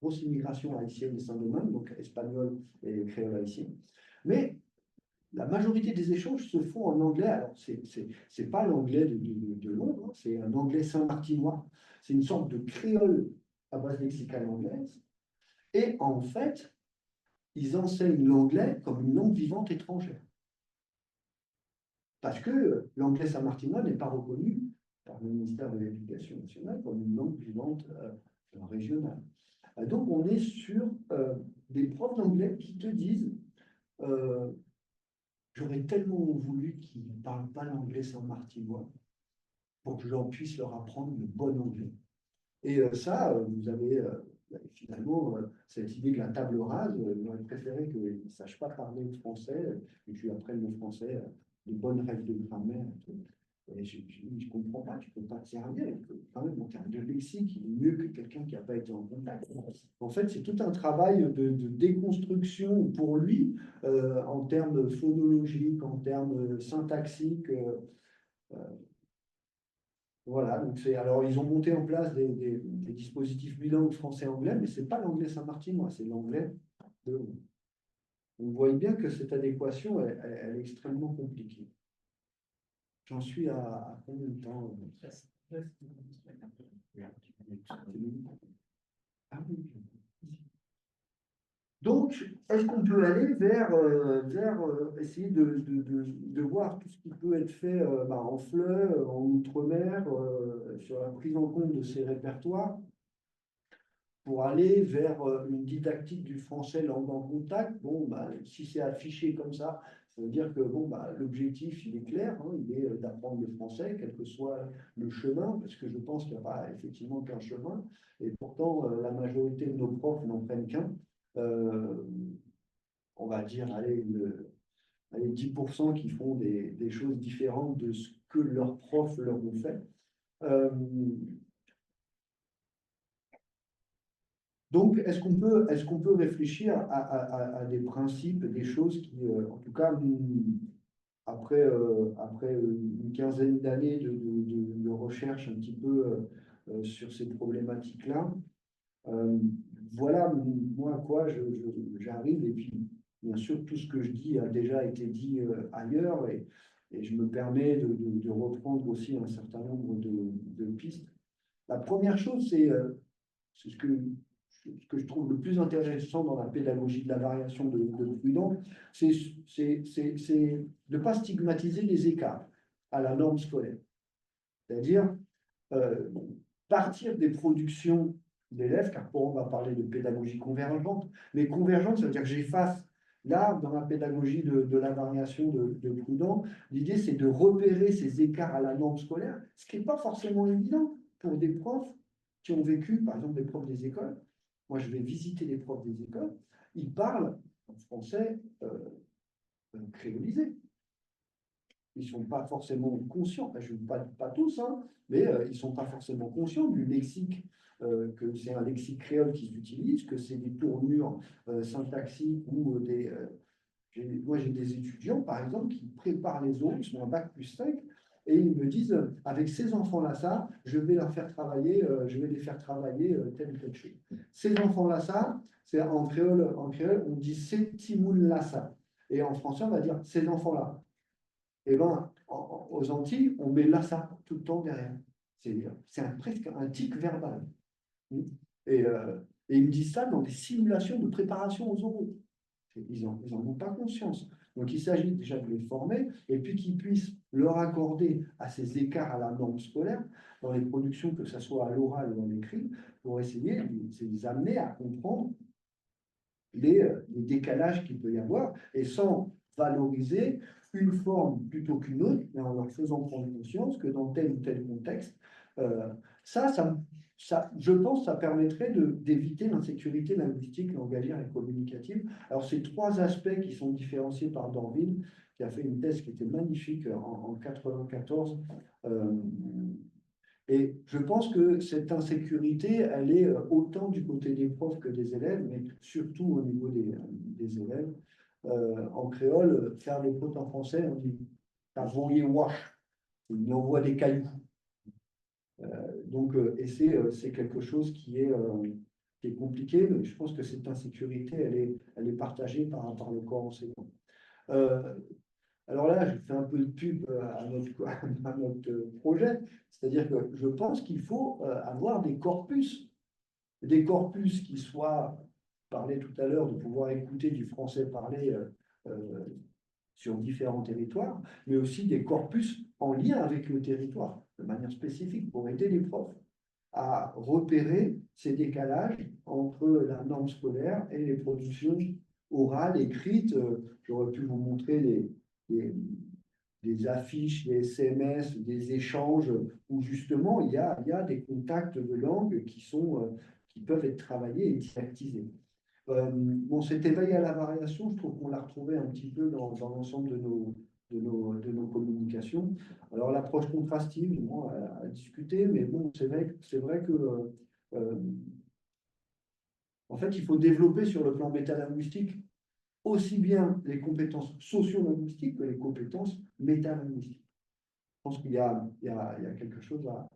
grosse immigration haïtienne de Saint-Domingue, donc espagnol et créole haïtien. Mais la majorité des échanges se font en anglais. Alors, c'est pas l'anglais de Londres, hein, c'est un anglais saint-martinois. C'est une sorte de créole à base lexicale anglaise. Et en fait, ils enseignent l'anglais comme une langue vivante étrangère. Parce que l'anglais saint-martinois n'est pas reconnu par le ministère de l'Éducation nationale comme une langue vivante régionale. Donc, on est sur des profs d'anglais qui te disent j'aurais tellement voulu qu'ils ne parlent pas l'anglais saint-martinois pour que j'en puisse leur apprendre le bon anglais. Et ça, vous avez finalement cette idée que la table rase, j'aurais préféré qu'ils ne sachent pas parler le français et que tu apprennes le français, de bonnes règles de grammaire. Et je ne comprends pas, tu ne peux pas te servir. Quand même, en termes de lexique, il est mieux que quelqu'un qui n'a pas été en contact. En fait, c'est tout un travail de déconstruction pour lui, en termes phonologiques, en termes syntaxiques. Voilà, donc alors ils ont monté en place des dispositifs bilingues français-anglais, mais ce n'est pas l'anglais saint-martinois, c'est l'anglais de. Vous voyez bien que cette adéquation, elle est extrêmement compliquée. J'en suis à combien de temps? Ah oui. Donc, est-ce qu'on peut aller vers essayer de voir tout ce qui peut être fait en FLE, en Outre-mer, sur la prise en compte de ces répertoires, pour aller vers une didactique du français langue en contact? Bon, si c'est affiché comme ça veut dire que bon, l'objectif, il est clair, hein, il est d'apprendre le français, quel que soit le chemin, parce que je pense qu'il n'y a pas effectivement qu'un chemin, et pourtant, la majorité de nos profs n'en prennent qu'un. On va dire, allez, 10% qui font des choses différentes de ce que leurs profs leur ont fait. Donc, est-ce qu'on peut réfléchir à des principes, des choses qui, en tout cas, après une quinzaine d'années de recherche un petit peu sur ces problématiques-là, voilà, moi, à quoi j'arrive. Et puis, bien sûr, tout ce que je dis a déjà été dit ailleurs et je me permets de reprendre aussi un certain nombre de pistes. La première chose, c'est ce que je trouve le plus intéressant dans la pédagogie de la variation de Proudhon, c'est de ne pas stigmatiser les écarts à la norme scolaire. C'est-à-dire partir des productions d'élèves, car pour on va parler de pédagogie convergente, mais convergente, ça veut dire que j'efface. Là, dans la pédagogie de la variation de Proudhon, l'idée c'est de repérer ces écarts à la norme scolaire, ce qui n'est pas forcément évident pour des profs qui ont vécu, par exemple, des profs des écoles. Moi, je vais visiter les profs des écoles, ils parlent en français créolisé. Ils ne sont pas forcément conscients, enfin, je ne pas tous, hein, mais ils ne sont pas forcément conscients du lexique, que c'est un lexique créole qu'ils utilisent, que c'est des tournures syntaxiques ou des. Moi, j'ai des étudiants, par exemple, qui préparent les autres, qui sont un bac plus 5, et ils me disent, avec ces enfants-là, ça, je vais leur faire travailler, je vais les faire travailler telle ou telle chose. Ces enfants-là, ça, c'est en créole, on dit c'est timoun là, ça. Et en français, on va dire ces enfants-là. Et bien, aux Antilles, on met là, ça, tout le temps derrière. C'est presque un tic verbal. Et, et ils me disent ça dans des simulations de préparation aux oraux. Ils n'en ont pas conscience. Donc, il s'agit déjà de les former et puis qu'ils puissent leur accorder à ces écarts à la norme scolaire dans les productions, que ce soit à l'oral ou à l'écrit, pour essayer de les amener à comprendre les décalages qu'il peut y avoir et sans valoriser une forme plutôt qu'une autre, mais en leur faisant prendre conscience que dans tel ou tel contexte, euh, je pense que ça permettrait d'éviter l'insécurité linguistique, langagière et communicative. Alors, ces trois aspects qui sont différenciés par Dorville, qui a fait une thèse qui était magnifique en 94. Et je pense que cette insécurité, elle est autant du côté des profs que des élèves, mais surtout au niveau des élèves. En créole, faire des fautes en français, on dit t'as voyé wash, il envoie des cailloux. Et c'est quelque chose qui est compliqué, mais je pense que cette insécurité, elle est partagée par le corps enseignant. Alors là, je fais un peu de pub à notre projet, c'est-à-dire que je pense qu'il faut avoir des corpus qui soient, parlé tout à l'heure, de pouvoir écouter du français parlé euh, sur différents territoires, mais aussi des corpus en lien avec le territoire, de manière spécifique, pour aider les profs à repérer ces décalages entre la norme scolaire et les productions orales, écrites. J'aurais pu vous montrer des affiches, des SMS, des échanges où justement il y a des contacts de langue qui peuvent être travaillés et didactisés. Bon, cet éveil à la variation, je trouve qu'on l'a retrouvé un petit peu dans l'ensemble de nos communications. Alors, l'approche contrastive, bon, à discuter, mais bon, c'est vrai que, en fait, il faut développer sur le plan métalinguistique aussi bien les compétences socio-linguistiques que les compétences métalinguistiques. Je pense qu'il y a quelque chose à.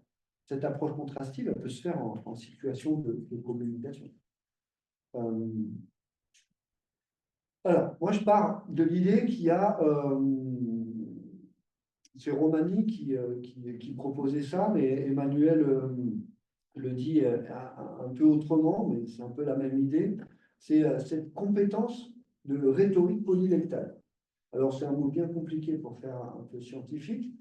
Cette approche contrastive, elle peut se faire en situation de communication. Alors, moi, je pars de l'idée qu'il y a, c'est Romani qui proposait ça, mais Emmanuel le dit un peu autrement, mais c'est un peu la même idée. C'est cette compétence de rhétorique polylectale. Alors, c'est un mot bien compliqué pour faire un peu scientifique,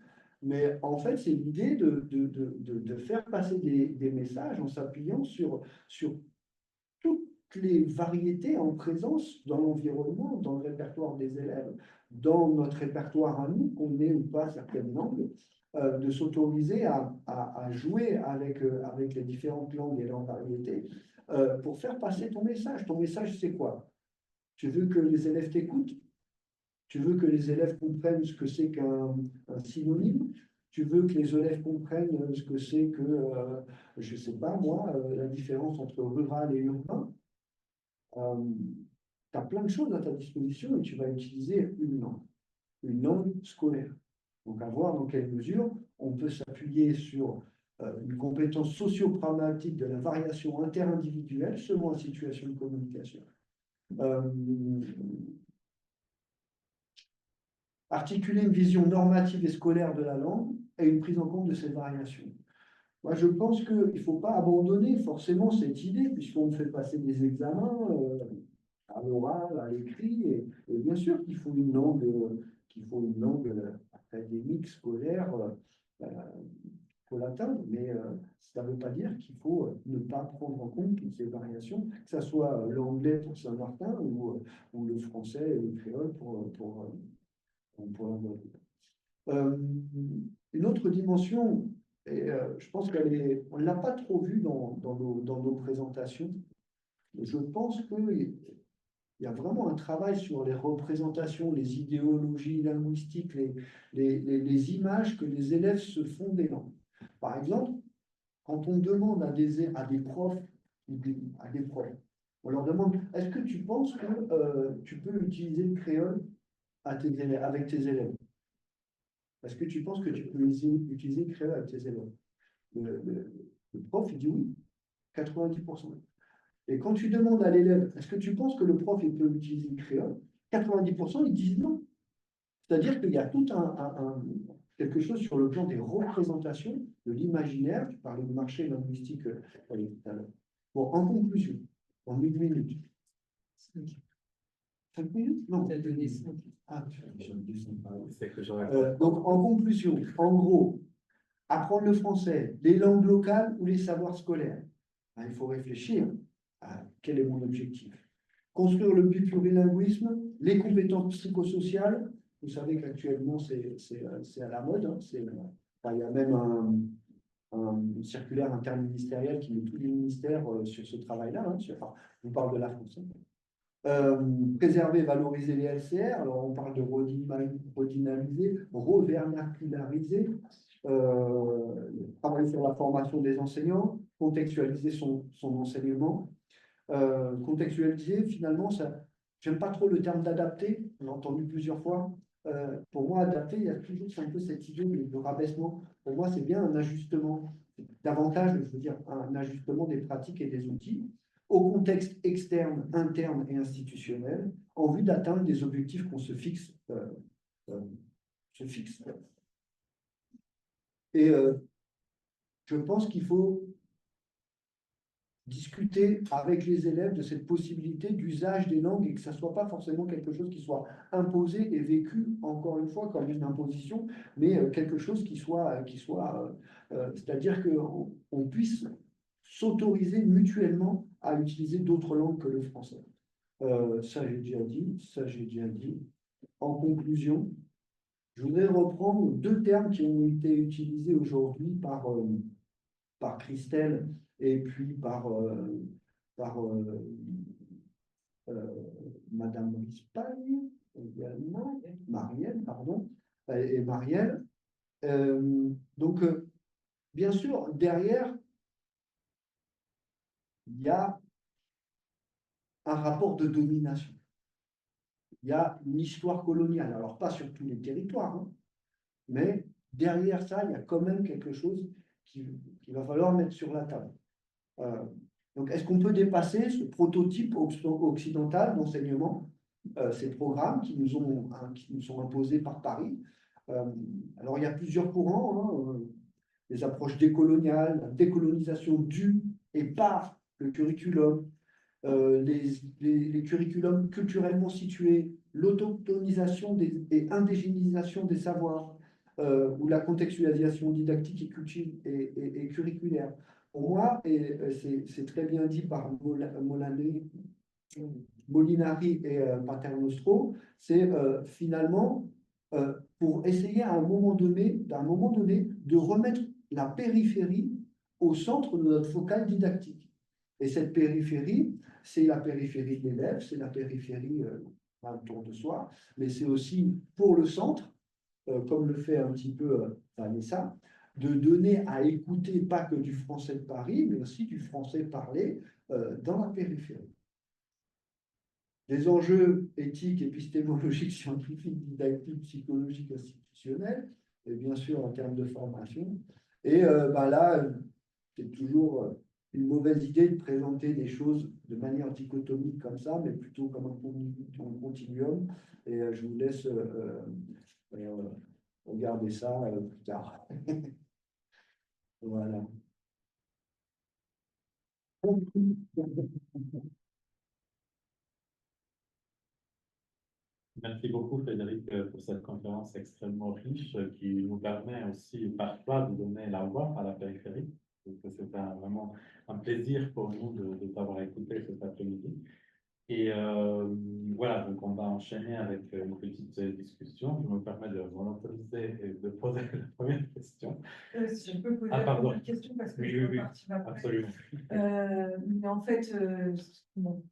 mais en fait, c'est l'idée de faire passer des messages en s'appuyant sur toutes les variétés en présence dans l'environnement, dans le répertoire des élèves, dans notre répertoire à nous, qu'on ait ou pas certaines langues, de s'autoriser à jouer avec les différentes langues et leurs variétés pour faire passer ton message. Ton message, c'est quoi? Tu veux que les élèves t'écoutent? Tu veux que les élèves comprennent ce que c'est qu'un synonyme? Tu veux que les élèves comprennent ce que c'est que, je ne sais pas moi, la différence entre rural et urbain? Tu as plein de choses à ta disposition et tu vas utiliser une langue scolaire. Donc, à voir dans quelle mesure on peut s'appuyer sur une compétence socio-pragmatique de la variation interindividuelle selon la situation de communication. Articuler une vision normative et scolaire de la langue et une prise en compte de ces variations. Moi, je pense qu'il ne faut pas abandonner forcément cette idée, puisqu'on fait passer des examens à l'oral, à l'écrit, et bien sûr qu'il faut une langue académique, scolaire, faut l'atteindre, mais ça ne veut pas dire qu'il faut ne pas prendre en compte toutes ces variations, que ce soit l'anglais pour Saint-Martin ou le français et le créole pour une autre dimension, et je pense qu'on ne l'a pas trop vue dans nos présentations. Je pense qu'il y a vraiment un travail sur les représentations, les idéologies linguistiques, les images que les élèves se font des langues. Par exemple, quand on demande à des profs, on leur demande, est-ce que tu penses que tu peux utiliser le créole avec tes élèves? Est-ce que tu penses que tu peux utiliser le créole avec tes élèves? Le prof, il dit oui, 90%. Et quand tu demandes à l'élève, est-ce que tu penses que le prof il peut utiliser le créole? 90%, ils disent non. C'est-à-dire qu'il y a tout quelque chose sur le plan des représentations, de l'imaginaire. Tu parlais du marché linguistique tout à l'heure. Bon, en conclusion, en 1 minute, 5 minutes? Non. T'as donné 5. Ah, j'ai donné 5. C'est que j'aurais Donc, en conclusion, en gros, apprendre le français, les langues locales ou les savoirs scolaires. Ben, il faut réfléchir à quel est mon objectif. Construire le biplurilinguisme, les compétences psychosociales. Vous savez qu'actuellement, c'est à la mode. Hein, enfin, il y a même un circulaire interministériel qui met tous les ministères sur ce travail-là. Hein, enfin, je vous parle de la France. Préserver, valoriser les LCR. Alors, on parle de redynamiser, revernaculariser, travailler sur la formation des enseignants, contextualiser son enseignement. Contextualiser, finalement, j'aime pas trop le terme d'adapter, on l'a entendu plusieurs fois. Pour moi, adapter, il y a toujours un peu cette idée de rabaissement. Pour moi, c'est bien un ajustement, davantage, je veux dire, un ajustement des pratiques et des outils au contexte externe, interne et institutionnel, en vue d'atteindre des objectifs qu'on se fixe. Et je pense qu'il faut discuter avec les élèves de cette possibilité d'usage des langues et que ça ne soit pas forcément quelque chose qui soit imposé et vécu, encore une fois, comme une imposition, mais quelque chose c'est-à-dire qu'on puisse s'autoriser mutuellement à utiliser d'autres langues que le français. Ça, j'ai déjà dit. En conclusion, je voudrais reprendre 2 termes qui ont été utilisés aujourd'hui par Christelle et puis par Madame Rispagne, également, Marielle, pardon, et Marielle. Donc, bien sûr, derrière, il y a un rapport de domination. Il y a une histoire coloniale, alors pas sur tous les territoires, hein, mais derrière ça, il y a quand même quelque chose qu'il va falloir mettre sur la table. Donc, est-ce qu'on peut dépasser ce prototype occidental d'enseignement, ces programmes qui nous sont imposés par Paris? Alors, il y a plusieurs courants, hein, les approches décoloniales, la décolonisation du et par le curriculum, les curriculums culturellement situés, l'autochtonisation et indigénisation des savoirs, ou la contextualisation didactique et curriculaire. Pour moi, et c'est très bien dit par Molinari et Paternostro, c'est finalement pour essayer à un moment donné, de remettre la périphérie au centre de notre focale didactique. Et cette périphérie, c'est la périphérie de l'élève, c'est la périphérie autour de soi, mais c'est aussi pour le centre, comme le fait un petit peu Vanessa, de donner à écouter pas que du français de Paris, mais aussi du français parlé dans la périphérie. Des enjeux éthiques, épistémologiques, scientifiques, didactiques, psychologiques, institutionnels, et bien sûr en termes de formation. Et là, c'est toujours une mauvaise idée de présenter des choses de manière dichotomique comme ça, mais plutôt comme un continuum. Et je vous laisse regarder ça plus tard. Voilà. Merci beaucoup, Frédéric, pour cette conférence extrêmement riche qui nous permet aussi parfois de donner la voix à la périphérie. C'est vraiment un plaisir pour nous de t'avoir écouté cet après-midi. Et voilà, donc on va enchaîner avec une petite discussion. Je me permets de monopoliser et de poser la première question. Si je peux poser Ah, la pardon. première question parce que Oui, je oui, peux oui, partir après. absolument. Mais en fait, bon,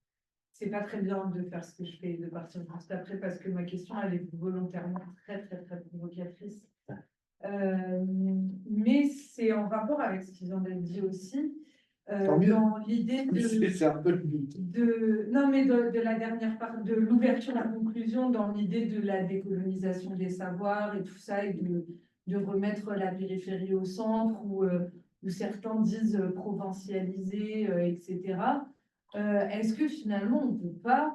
c'est pas très bien de faire ce que je fais, de partir juste après, parce que ma question, elle est volontairement très, très, très provocatrice. Mais c'est en rapport avec ce qui vient d'être dit aussi. Dans l'idée de... C'est un peu le but. Non, mais de la dernière part, de l'ouverture à la conclusion, dans l'idée de la décolonisation des savoirs et tout ça, et de remettre la périphérie au centre, où certains disent provincialiser, etc. Est-ce que finalement, on ne peut pas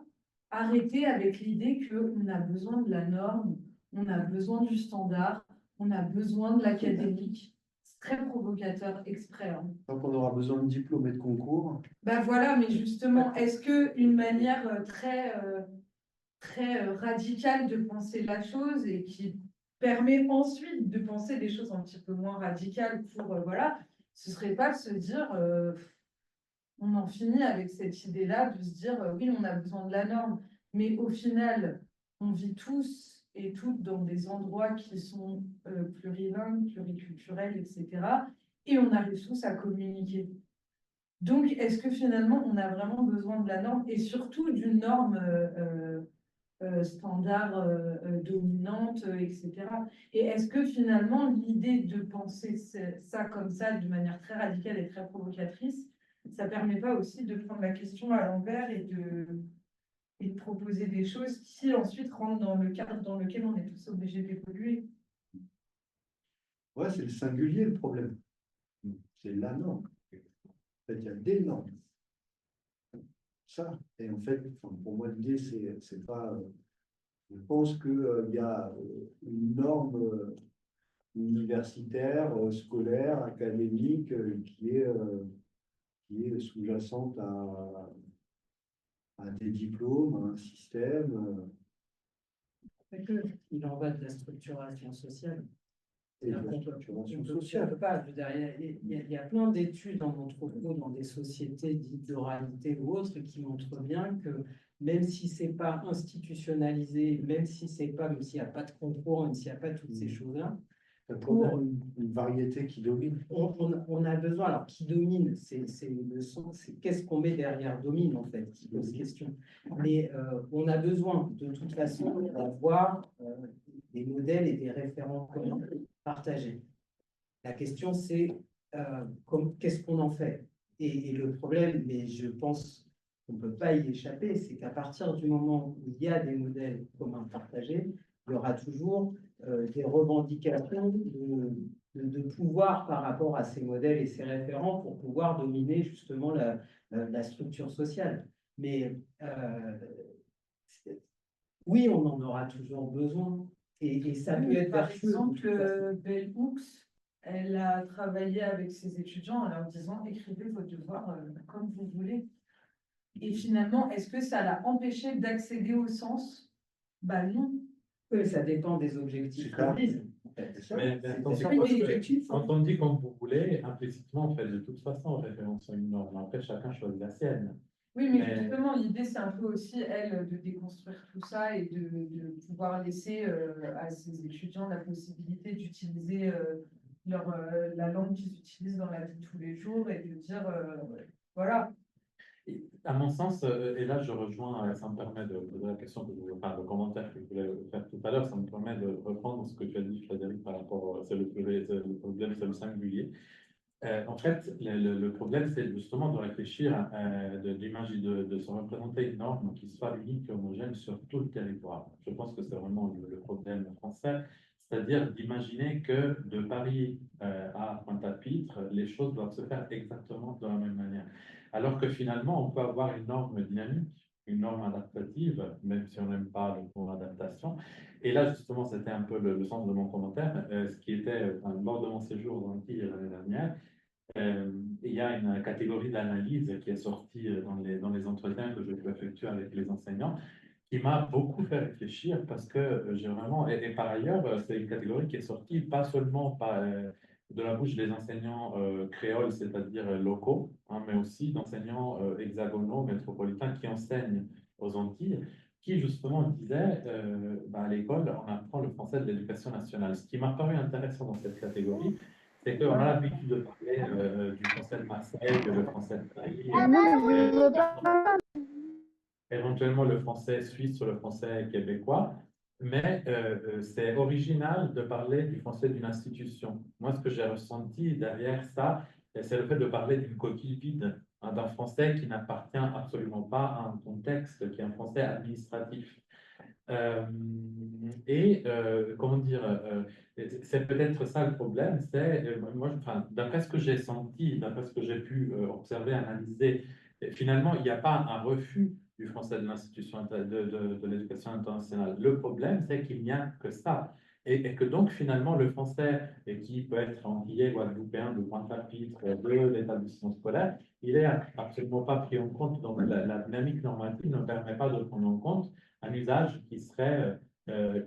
arrêter avec l'idée qu'on a besoin de la norme, on a besoin du standard, on a besoin de l'académique? C'est très provocateur, exprès. Hein. Donc, on aura besoin de diplômes et de concours. Ben voilà, mais justement, est-ce qu'une manière très radical de penser la chose et qui permet ensuite de penser des choses un petit peu moins radicales pour, voilà, ce serait pas de se dire, on en finit avec cette idée-là, de se dire, oui, on a besoin de la norme, mais au final, on vit tous et toutes dans des endroits qui sont plurilingues, pluriculturels, etc. Et on arrive tous à communiquer. Donc, est-ce que finalement, on a vraiment besoin de la norme et surtout d'une norme standard dominante, etc. Et est-ce que finalement, l'idée de penser ça comme ça, de manière très radicale et très provocatrice, ça permet pas aussi de prendre la question à l'envers et de proposer des choses qui ensuite rentrent dans le cadre dans lequel on est tous obligés d'évoluer? Ouais, c'est le singulier le problème. C'est la norme. En fait, il y a des normes. Ça. Et en fait, enfin, pour moi, l'idée, c'est pas. Je pense qu'il y a une norme universitaire, scolaire, académique, qui est sous-jacente à des diplômes, à un système. C'est que il en va de la structuration sociale. Et de C'est-à-dire la qu'on structuration on peut sociale. pas, je veux dire, il y a plein d'études en anthropo dans des sociétés dites d'oralité ou autres qui montrent bien que même si c'est pas institutionnalisé, même si c'est pas, même s'il n'y a pas de contrôle, même s'il n'y a pas toutes ces choses-là, Il y a quand même une variété qui domine. on a besoin, alors qui domine, c'est le sens, c'est qu'est-ce qu'on met derrière domine en fait, qui pose question. Mais on a besoin de toute façon d'avoir des modèles et des référents communs partagés. La question c'est qu'est-ce qu'on en fait? Et le problème, mais je pense qu'on ne peut pas y échapper, c'est qu'à partir du moment où il y a des modèles communs partagés, il y aura toujours des revendications de pouvoir par rapport à ces modèles et ces référents pour pouvoir dominer justement la structure sociale. Mais oui, on en aura toujours besoin. Et ça peut être Par vertueux. exemple, Bell Hooks, elle a travaillé avec ses étudiants en leur disant écrivez vos devoirs comme vous voulez. Et finalement, est-ce que ça l'a empêché d'accéder au sens? Bah non. Oui, ça dépend des objectifs C'est clair. qu'on vise. En fait. Mais attention, Oui, parce mais que objectif, quand on dit comme vous voulez, implicitement, on fait de toute façon référence à une norme. Après, chacun choisit la sienne. Oui, mais Mais- justement, l'idée, c'est un peu aussi, elle, de déconstruire tout ça et de pouvoir laisser à ses étudiants la possibilité d'utiliser la langue qu'ils utilisent dans la vie de tous les jours et de dire, voilà. Et à mon sens, et là je rejoins, ça me permet de poser la question, enfin, le commentaire que je voulais faire tout à l'heure, ça me permet de reprendre ce que tu as dit, Frédéric, par rapport, c'est le problème, c'est le singulier. En fait, le problème, c'est justement de réfléchir, d'imaginer, de se représenter une norme qui soit unique et homogène sur tout le territoire. Je pense que c'est vraiment le problème français, c'est-à-dire d'imaginer que de Paris à Pointe-à-Pitre, les choses doivent se faire exactement de la même manière. Alors que finalement, on peut avoir une norme dynamique, une norme adaptative, même si on n'aime pas le mot adaptation. Et là, justement, c'était un peu le sens de mon commentaire, ce qui était lors de mon séjour aux Antilles l'année dernière. Il y a une catégorie d'analyse qui est sortie dans les entretiens que je peux effectuer avec les enseignants, qui m'a beaucoup fait réfléchir parce que j'ai vraiment, et par ailleurs, c'est une catégorie qui est sortie pas seulement de la bouche des enseignants créoles, c'est-à-dire locaux, hein, mais aussi d'enseignants hexagonaux, métropolitains qui enseignent aux Antilles, qui justement disaient, à l'école, on apprend le français de l'éducation nationale. Ce qui m'a paru intéressant dans cette catégorie, c'est qu'on a l'habitude de parler du français de Marseille, le français de Paris, éventuellement le français suisse ou le français québécois, mais c'est original de parler du français d'une institution. Moi, ce que j'ai ressenti derrière ça, c'est le fait de parler d'une coquille vide, hein, d'un français qui n'appartient absolument pas à un contexte, qui est un français administratif. Comment dire, c'est peut-être ça le problème, c'est, moi, enfin, d'après ce que j'ai senti, d'après ce que j'ai pu observer, analyser, finalement, il n'y a pas un refus du français de l'institution de l'éducation internationale. Le problème, c'est qu'il n'y a que ça. Et que donc, finalement, le français, qui peut être antillais, guadeloupéen, de Pointe-à-Pitre, de l'établissement scolaire, il est absolument pas pris en compte. Donc, la dynamique normative ne permet pas de prendre en compte un usage qui serait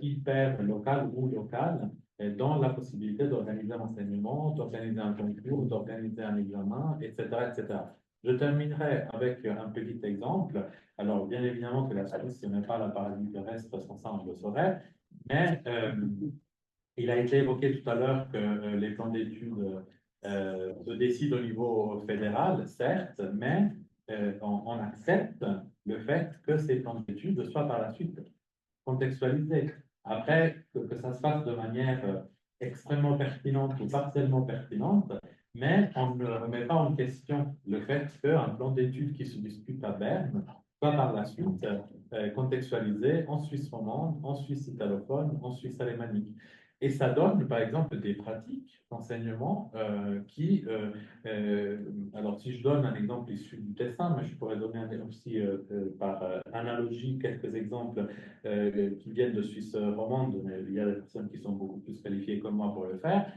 hyper local ou local, dans la possibilité d'organiser un enseignement, d'organiser un concours, d'organiser un examen, etc., etc. Je terminerai avec un petit exemple. Alors, bien évidemment que la Suisse, ce n'est pas la paradis terrestre, sans ça, on le saurait. Mais il a été évoqué tout à l'heure que les plans d'études se décident au niveau fédéral, certes, mais on accepte le fait que ces plans d'études soient par la suite contextualisés. Après, que ça se fasse de manière extrêmement pertinente ou partiellement pertinente, mais on ne remet pas en question le fait qu'un plan d'études qui se discute à Berne soit par la suite contextualisé en Suisse romande, en Suisse italophone, en Suisse alémanique. Et ça donne, par exemple, des pratiques d'enseignement alors si je donne un exemple issu du Tessin, mais je pourrais donner aussi par analogie quelques exemples qui viennent de Suisse romande, mais il y a des personnes qui sont beaucoup plus qualifiées que moi pour le faire.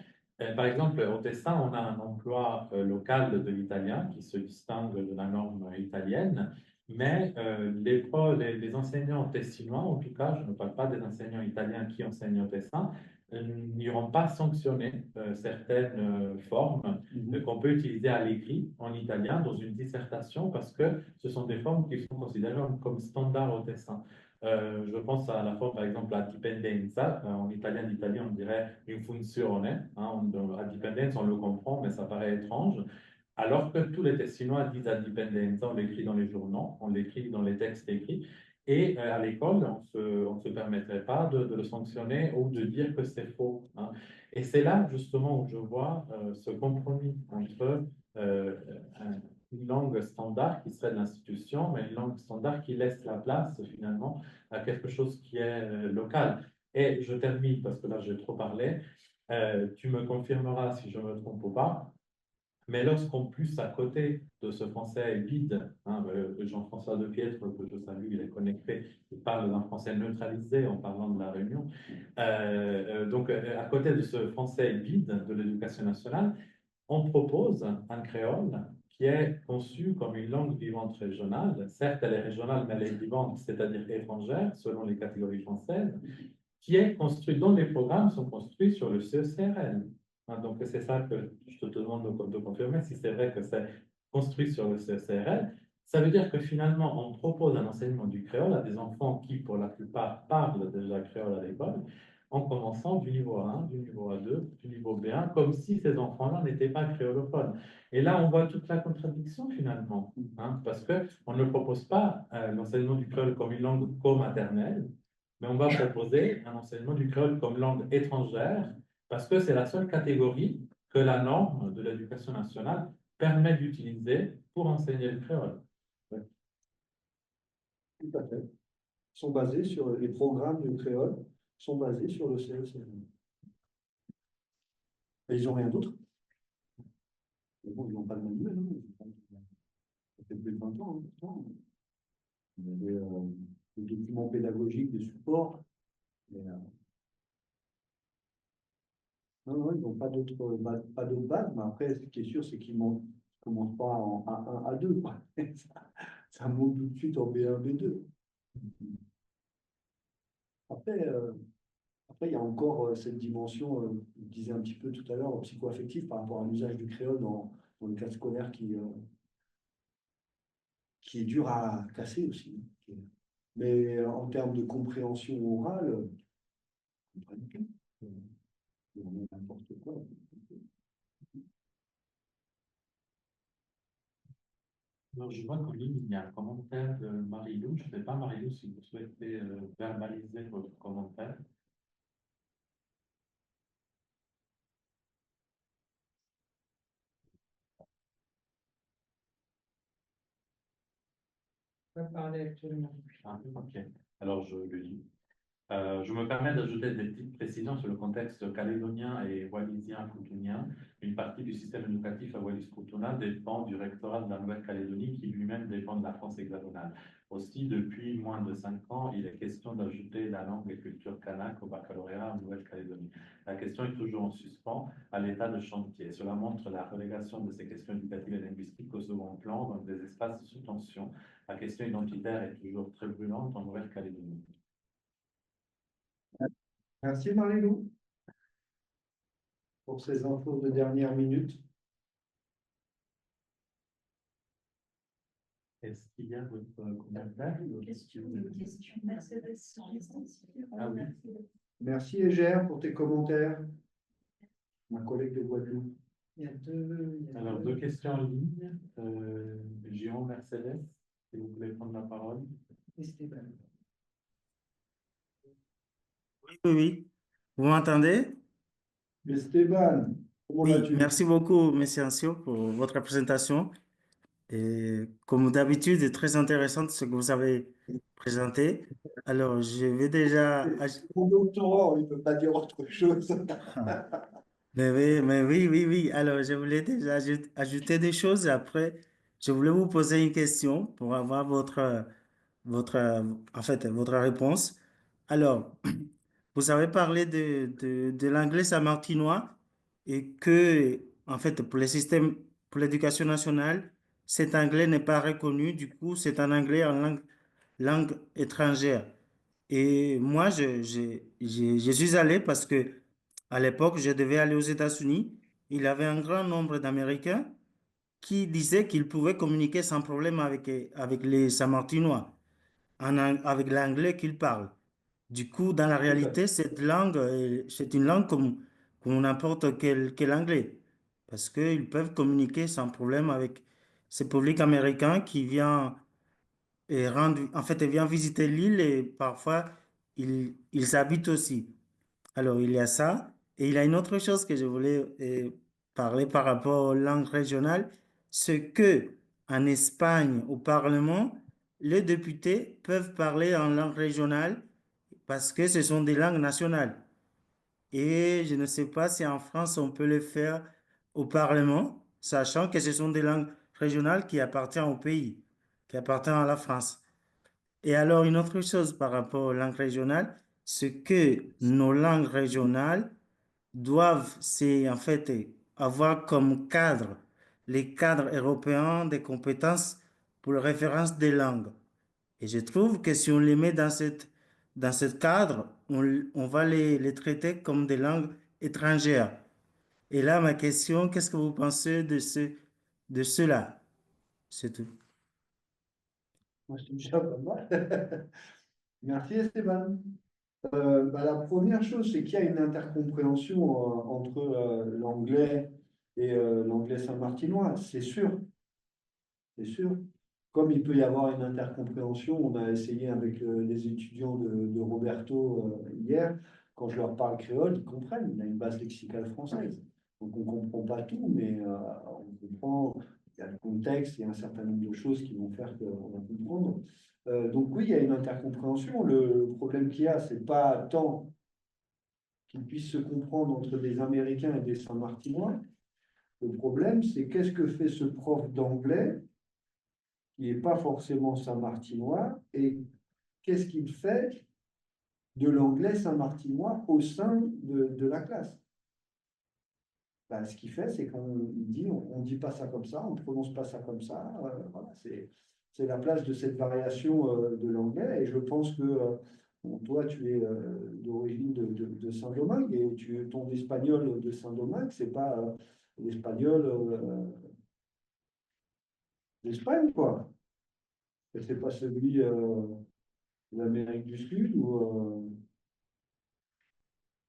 Par exemple, au Tessin, on a un emploi local de l'italien qui se distingue de la norme italienne, mais les enseignants tessinois, en tout cas, je ne parle pas des enseignants italiens qui enseignent au Tessin, n'iront pas sanctionner certaines formes qu'on peut utiliser à l'écrit en italien dans une dissertation parce que ce sont des formes qui sont considérées comme standards au Tessin. Je pense à la forme, par exemple, a dipendenza. En italien d'Italie, on dirait une funzione. Hein, a dipendenza, on le comprend, mais ça paraît étrange. Alors que tous les Tessinois disent a dipendenza, on l'écrit dans les journaux, on l'écrit dans les textes écrits. Et à l'école, on ne se permettrait pas de le sanctionner ou de dire que c'est faux. Hein. Et c'est là, justement, où je vois ce compromis entre une langue standard qui serait de l'institution, mais une langue standard qui laisse la place, finalement, à quelque chose qui est local. Et je termine, parce que là, j'ai trop parlé. Tu me confirmeras si je me trompe ou pas. Mais lorsqu'en plus, à côté de ce français vide, hein, Jean-François de Piètre, que je salue, il est connecté, il parle d'un français neutralisé en parlant de la Réunion. Donc, à côté de ce français vide de l'éducation nationale, on propose un créole qui est conçu comme une langue vivante régionale. Certes, elle est régionale, mais elle est vivante, c'est-à-dire étrangère, selon les catégories françaises, qui est construit, dont les programmes sont construits sur le CECRL. Hein, donc, c'est ça que je te demande de confirmer, si c'est vrai que c'est construit sur le CECRL. Ça veut dire que finalement, on propose un enseignement du créole à des enfants qui, pour la plupart, parlent déjà créole à l'école, en commençant du niveau A1, du niveau A2, du niveau B1, comme si ces enfants-là n'étaient pas créolophones. Et là, on voit toute la contradiction finalement, hein, parce qu'on ne propose pas l'enseignement du créole comme une langue co-maternelle, mais on va proposer un enseignement du créole comme langue étrangère parce que c'est la seule catégorie que la norme de l'éducation nationale permet d'utiliser pour enseigner le créole. Ouais, tout à fait. Sont basés sur les programmes de créole, sont basés sur le CECR. Et ils n'ont rien d'autre. Mais bon, ils n'ont pas le manuel. Hein. Ça fait plus de 20 ans. Hein, pourtant. Il y avait des documents pédagogiques, des supports. Mais, non, non, ils n'ont pas d'autres bases. Mais après, ce qui est sûr, c'est qu'ils ne commencent pas en A1, A2. Quoi. Ça monte tout de suite en B1, B2. Après, après, il y a encore cette dimension, je disais un petit peu tout à l'heure, psycho-affective par rapport à l'usage du créole dans le cadre scolaire qui est dur à casser aussi. Mais en termes de compréhension orale, ils comprennent tout. N'importe quoi. Alors, je vois qu'en ligne, il y a un commentaire de Marie-Lou. Je ne sais pas, Marie-Lou, si vous souhaitez verbaliser votre commentaire. On va parler actuellement. Ah, ok. Alors, je le lis. Je me permets d'ajouter des petites précisions sur le contexte calédonien et wallisien-froutonien. Une partie du système éducatif à Wallis-Futuna dépend du rectorat de la Nouvelle-Calédonie, qui lui-même dépend de la France hexagonale. Aussi, depuis moins de 5 ans, il est question d'ajouter la langue et culture kanak au baccalauréat en Nouvelle-Calédonie. La question est toujours en suspens à l'état de chantier. Cela montre la relégation de ces questions éducatives et linguistiques au second plan dans des espaces sous tension. La question identitaire est toujours très brûlante en Nouvelle-Calédonie. Merci Marie-Lou pour ces infos de dernière minute. Est-ce qu'il y a d'autres commentaires? Question, Mercedes sur les Ah oui. Merci Égère pour tes commentaires. Ma collègue de Guadeloupe. Il y a deux. Alors, deux questions en ligne. Jérôme Mercedes, si vous voulez prendre la parole. Esteban. Oui, oui, oui. Vous m'entendez? Esteban, comment Oui, vas-tu? merci beaucoup, Monsieur Ancio, pour votre présentation. Et comme d'habitude, c'est très intéressant ce que vous avez présenté. Alors, je vais déjà... Mon doctorant, il ne peut pas dire autre chose. Mais oui, oui, oui. Alors, je voulais déjà ajouter des choses. Après, je voulais vous poser une question pour avoir en fait, votre réponse. Alors, vous avez parlé de l'anglais saint-martinois et que, en fait, pour les systèmes, pour l'éducation nationale, cet anglais n'est pas reconnu. Du coup, c'est un anglais en langue étrangère. Et moi, je suis allé parce que à l'époque, je devais aller aux États-Unis. Il y avait un grand nombre d'Américains qui disaient qu'ils pouvaient communiquer sans problème avec les Saint-Martinois, avec l'anglais qu'ils parlent. Du coup, dans la réalité, cette langue, c'est une langue comme n'importe quel anglais. Parce qu'ils peuvent communiquer sans problème avec ce public américain qui vient en fait, il vient visiter l'île et parfois, ils habitent aussi. Alors, il y a ça. Et il y a une autre chose que je voulais parler par rapport aux langues régionales, c'est que en Espagne, au Parlement, les députés peuvent parler en langue régionale parce que ce sont des langues nationales. Et je ne sais pas si en France, on peut le faire au Parlement, sachant que ce sont des langues régionales qui appartiennent au pays, qui appartiennent à la France. Et alors, une autre chose par rapport aux langues régionales, c'est que nos langues régionales doivent, c'est en fait, avoir comme cadre les cadres européens des compétences pour la référence des langues. Et je trouve que si on les met dans ce cadre, on va les traiter comme des langues étrangères. Et là, ma question, qu'est-ce que vous pensez de cela? C'est tout. Moi, je déjà pas mal. Merci Esteban. La première chose, c'est qu'il y a une intercompréhension entre l'anglais et l'anglais saint-martinois, c'est sûr, c'est sûr. Comme il peut y avoir une intercompréhension, on a essayé avec les étudiants de Roberto hier, quand je leur parle créole, ils comprennent, il a une base lexicale française. Donc on ne comprend pas tout, mais on comprend, il y a le contexte, il y a un certain nombre de choses qui vont faire qu'on va comprendre. Donc oui, il y a une intercompréhension. Le problème qu'il y a, c'est pas tant qu'ils puissent se comprendre entre des Américains et des Saint-Martinois. Le problème, c'est qu'est-ce que fait ce prof d'anglais qui n'est pas forcément saint-martinois et qu'est-ce qu'il fait de l'anglais saint-martinois au sein de la classe. Ben, ce qu'il fait, c'est qu'on dit, on dit pas ça comme ça, on ne prononce pas ça comme ça. Voilà, c'est la place de cette variation de l'anglais. Et je pense que bon, toi, tu es d'origine de Saint-Domingue et ton espagnol de Saint-Domingue, c'est pas l'espagnol d'Espagne, quoi. C'est pas celui de l'Amérique du Sud ou.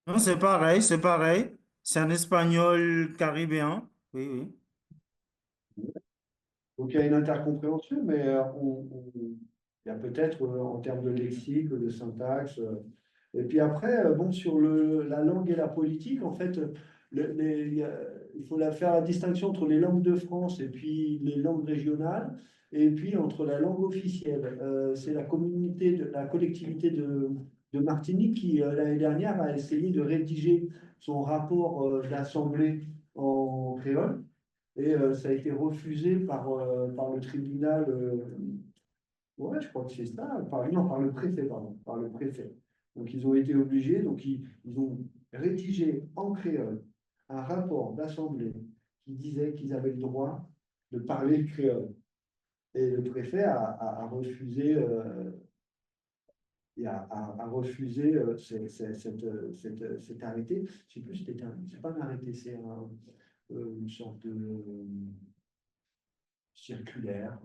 Non, c'est pareil, c'est pareil. C'est un espagnol caribéen. Oui, oui. Donc il y a une intercompréhension, mais il y a peut-être en termes de lexique, de syntaxe. Et puis après, bon, sur la langue et la politique, en fait, il faut faire la distinction entre les langues de France et puis les langues régionales, et puis entre la langue officielle. C'est la collectivité de Martinique qui, l'année dernière, a essayé de rédiger son rapport d'assemblée en créole. Et ça a été refusé par le tribunal, ouais, je crois que c'est ça, non, par le préfet, pardon, par le préfet. Donc ils ont été obligés, donc ils ont rédigé en créole un rapport d'assemblée qui disait qu'ils avaient le droit de parler le créole. Et le préfet a refusé, a refusé cet arrêté. Je ne sais plus, c'est pas un arrêté, c'est une sorte de circulaire.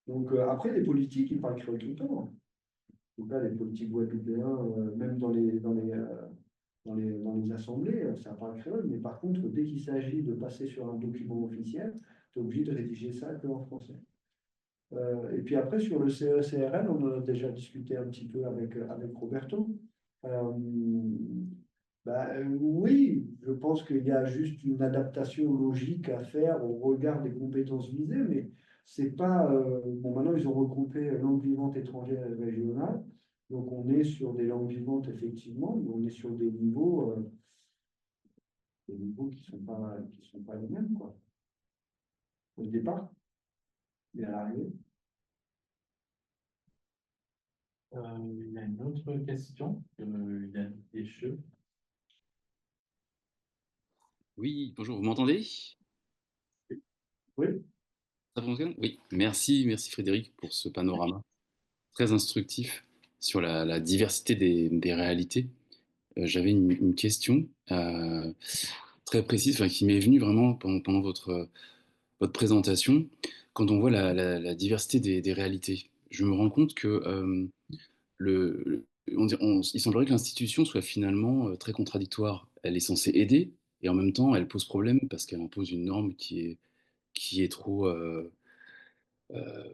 Donc après, les politiques, ils parlent créole tout le temps. En tout cas, les politiques guadeloupéens, même dans les assemblées, ça parle créole. Mais par contre, dès qu'il s'agit de passer sur un document officiel, tu es obligé de rédiger ça que en français. Et puis après, sur le CECRL, on en a déjà discuté un petit peu avec Roberto. Oui, je pense qu'il y a juste une adaptation logique à faire au regard des compétences visées, mais c'est pas. Bon, maintenant, ils ont regroupé langues vivantes étrangères et régionales. Donc, on est sur des langues vivantes, effectivement, mais on est sur des niveaux qui sont pas les mêmes, quoi. Au départ, mais à l'arrivée. Il y a une autre question de Yann Descheux. Oui, bonjour, vous m'entendez? Oui. Ça fonctionne? Oui, merci Frédéric pour ce panorama très instructif sur la diversité des réalités. J'avais une question très précise, enfin, qui m'est venue vraiment pendant votre présentation. Quand on voit la diversité des réalités, je me rends compte que il semblerait que l'institution soit finalement très contradictoire. Elle est censée aider et en même temps elle pose problème parce qu'elle impose une norme qui est trop,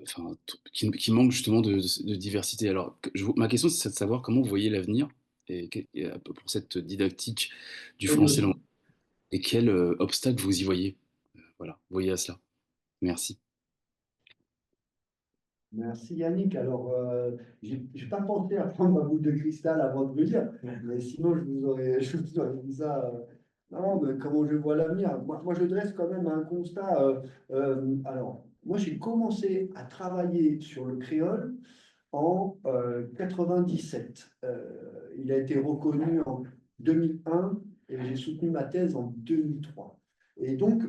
enfin, qui manque justement de diversité. Alors, ma question, c'est de savoir comment vous voyez l'avenir pour cette didactique du français langue et quel obstacle vous y voyez. Voilà, vous voyez à cela. Merci. Merci Yannick. Alors, je n'ai pas pensé à prendre ma boule de cristal avant de le dire, mais sinon je vous aurais dit ça. Non, mais comment je vois l'avenir? Moi, je dresse quand même un constat. Alors, moi, j'ai commencé à travailler sur le créole en 97. Il a été reconnu en 2001 et j'ai soutenu ma thèse en 2003. Et donc,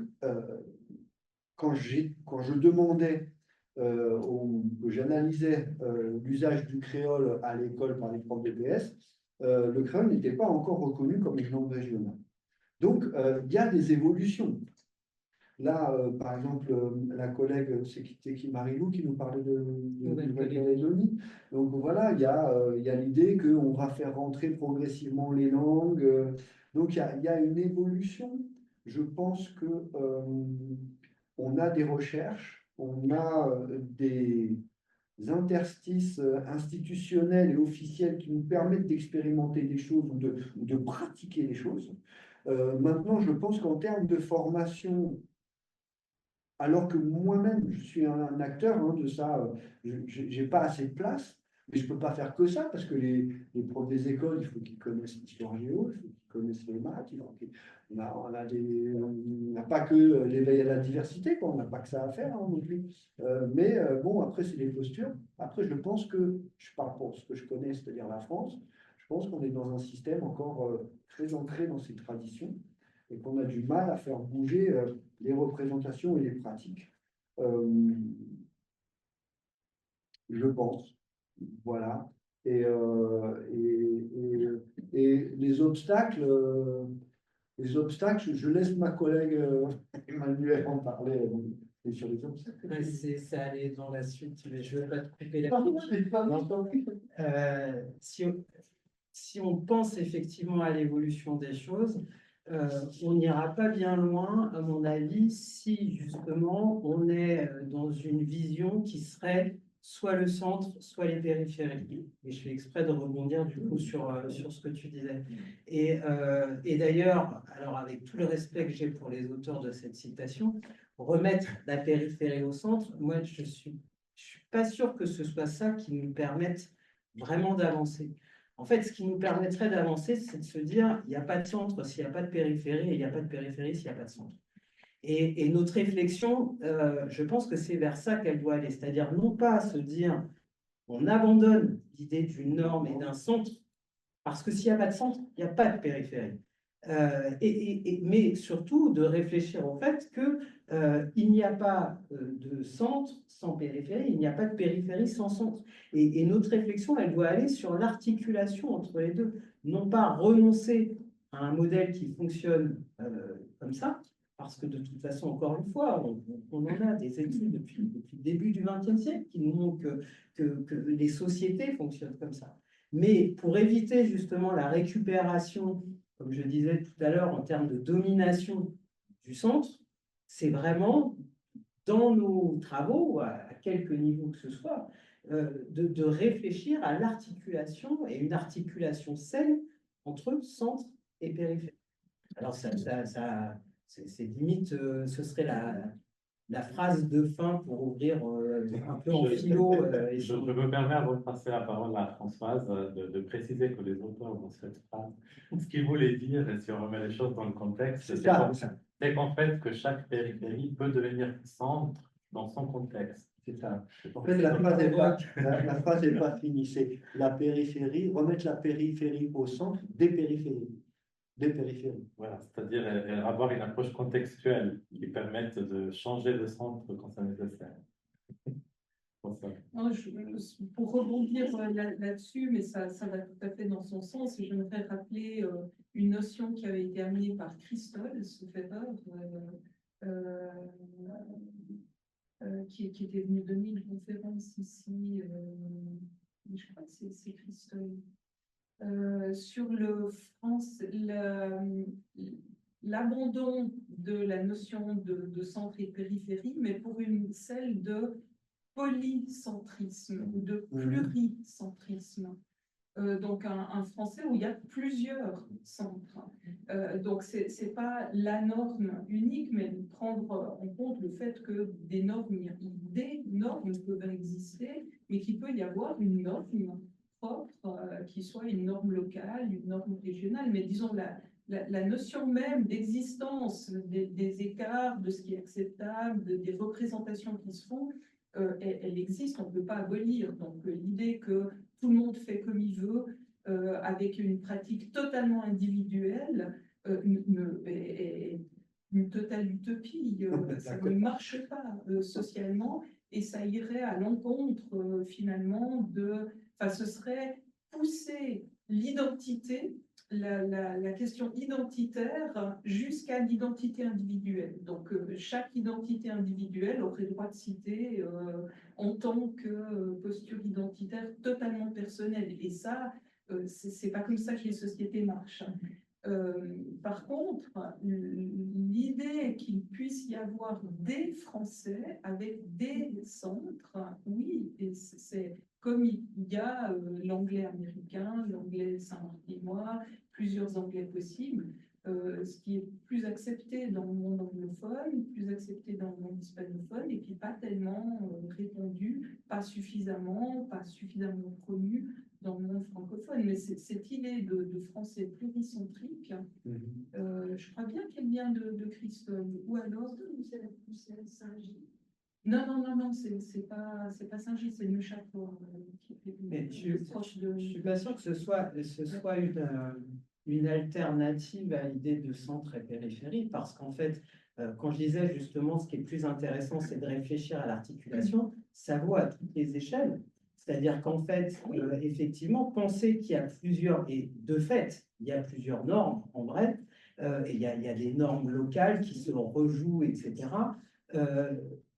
quand je demandais j'analysais l'usage du créole à l'école par les profs de PS, le créole n'était pas encore reconnu comme une langue régionale. Donc, il y a des évolutions. Là, par exemple, la collègue, c'était qui Marie-Lou, qui nous parlait de Nouvelle-Calédonie. Donc voilà, il y a l'idée qu'on va faire rentrer progressivement les langues. Donc il y a une évolution. Je pense que on a des recherches, on a des interstices institutionnels et officiels qui nous permettent d'expérimenter des choses ou de pratiquer des choses. Maintenant, je pense qu'en termes de formation, alors que moi-même, je suis un acteur de ça, je n'ai pas assez de place, mais je ne peux pas faire que ça, parce que les profs des écoles, il faut qu'ils connaissent l'histoire géo, il faut qu'ils connaissent les maths, on n'a pas que l'éveil à la diversité, quoi, on n'a pas que ça à faire non plus. Mais bon, après, c'est des postures. Après, je pense que, je parle pour ce que je connais, c'est-à-dire la France, je pense qu'on est dans un système encore très ancré dans ses traditions, et qu'on a du mal à faire bouger les représentations et les pratiques. Je pense. Voilà. Et les obstacles, je laisse ma collègue Emmanuel en parler. Et sur les obstacles. Ouais, ça allait dans la suite, mais je ne vais pas te couper la Pardon, parole. je pas Si on pense effectivement à l'évolution des choses, on n'ira pas bien loin, à mon avis, si justement on est dans une vision qui serait soit le centre, soit les périphéries. Et je fais exprès de rebondir du coup sur ce que tu disais. Et d'ailleurs, alors avec tout le respect que j'ai pour les auteurs de cette citation, remettre la périphérie au centre, moi je suis pas sûr que ce soit ça qui nous permette vraiment d'avancer. En fait, ce qui nous permettrait d'avancer, c'est de se dire, il n'y a pas de centre s'il n'y a pas de périphérie, et il n'y a pas de périphérie s'il n'y a pas de centre. Et notre réflexion, je pense que c'est vers ça qu'elle doit aller, c'est-à-dire non pas se dire, on abandonne l'idée d'une norme et d'un centre, parce que s'il n'y a pas de centre, il n'y a pas de périphérie. Mais surtout de réfléchir au fait qu'il n'y a pas de centre sans périphérie, il n'y a pas de périphérie sans centre. Et notre réflexion, elle doit aller sur l'articulation entre les deux. Non pas renoncer à un modèle qui fonctionne comme ça, parce que de toute façon, encore une fois, on en a des études depuis le début du XXe siècle qui nous montrent que les sociétés fonctionnent comme ça. Mais pour éviter justement la récupération, comme je disais tout à l'heure, en termes de domination du centre, c'est vraiment dans nos travaux, à quelque niveau que ce soit, de réfléchir à l'articulation et une articulation saine entre centre et périphérie. Alors, c'est limite, ce serait la phrase de fin pour ouvrir un peu en philo. Je me permets, avant de passer la parole à Françoise, de préciser que les auteurs dans cette phrase, ce qu'ils voulaient dire, et si on remet les choses dans le contexte, c'est qu'en fait, que chaque périphérie peut devenir centre dans son contexte. C'est ça. En fait, la phrase n'est pas finie. C'est la périphérie, remettre la périphérie au centre des périphéries. Des périphéries. Voilà, c'est-à-dire avoir une approche contextuelle qui permette de changer de centre quand c'est nécessaire. Non, pour rebondir là-dessus, mais ça va tout à fait dans son sens, et j'aimerais rappeler une notion qui avait été amenée par Christophe Soufferer, qui était venu donner une conférence ici, je crois que c'est Christophe, sur l'abandon de la notion de centre et périphérie, mais pour celle de polycentrisme ou de pluricentrisme. Donc un français où il y a plusieurs centres. Donc c'est pas la norme unique, mais de prendre en compte le fait que des normes peuvent exister, mais qu'il peut y avoir une norme propre, qui soit une norme locale, une norme régionale, mais disons la notion même d'existence des écarts, de ce qui est acceptable, des représentations qui se font, elle existe, on ne peut pas abolir. Donc l'idée que tout le monde fait comme il veut, avec une pratique totalement individuelle, est une totale utopie. Ça ne marche pas socialement, et ça irait à l'encontre finalement ce serait pousser l'identité, la question identitaire jusqu'à l'identité individuelle. Donc, chaque identité individuelle aurait droit de citer en tant que posture identitaire totalement personnelle. Et ça, c'est pas comme ça que les sociétés marchent. Par contre, l'idée qu'il puisse y avoir des Français avec des centres, oui, et c'est comme il y a l'anglais américain, l'anglais saint-martinois, plusieurs anglais possibles, ce qui est plus accepté dans le monde anglophone, plus accepté dans le monde hispanophone, et puis pas tellement répandu, pas suffisamment connu dans le monde francophone. Mais cette idée de français pluricentrique, je crois bien qu'elle vient de Christophe, ou alors c'est Saint-Gilles. Non, c'est pas Saint-Gilles, c'est Neuchâtel. Mais je suis pas sûr que ce soit une alternative à l'idée de centre et périphérie, parce qu'en fait, quand je disais justement, ce qui est plus intéressant, c'est de réfléchir à l'articulation, ça vaut à toutes les échelles. C'est-à-dire qu'en fait, effectivement, penser qu'il y a plusieurs, et de fait, il y a plusieurs normes en vrai, et il y a des normes locales qui se rejouent, etc.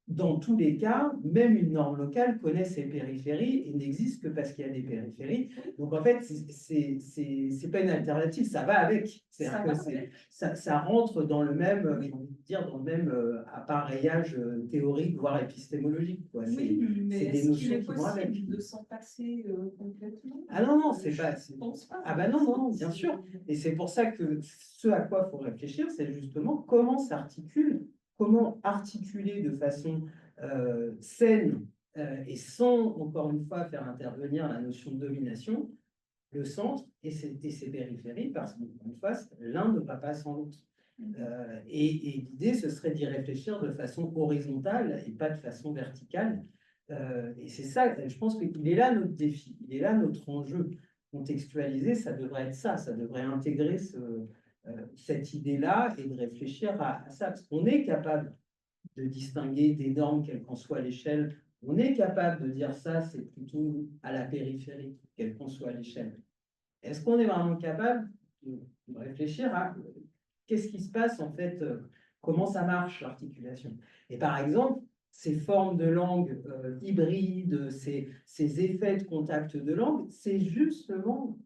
Dans tous les cas, même une norme locale connaît ses périphéries et n'existe que parce qu'il y a des périphéries. Donc en fait, c'est pas une alternative, ça va avec. Ça rentre dans le même, j'ai envie de dire, dans le même appareillage théorique, voire épistémologique, quoi. Oui, mais c'est des est-ce qu'il notions est qui vont avec. possible de s'en passer complètement? Ah non, c'est pas. Je pense pas. Ah bah non, bien sûr. Et c'est pour ça que ce à quoi il faut réfléchir, c'est justement comment s'articule, comment articuler de façon saine et sans, encore une fois, faire intervenir la notion de domination, le centre et ses périphéries, parce qu'en face, l'un ne va pas sans l'autre. Et l'idée, ce serait d'y réfléchir de façon horizontale et pas de façon verticale. Et c'est ça, je pense qu'il est là notre défi, il est là notre enjeu. Contextualiser, ça devrait être ça devrait intégrer cette idée-là et de réfléchir à ça. Parce qu'on est capable de distinguer des normes, quelle qu'en soit l'échelle. On est capable de dire ça, c'est plutôt à la périphérie, quelle qu'en soit l'échelle. Est-ce qu'on est vraiment capable de réfléchir à qu'est-ce qui se passe en fait, comment ça marche l'articulation? Et par exemple, ces formes de langue hybrides, ces effets de contact de langue, c'est justement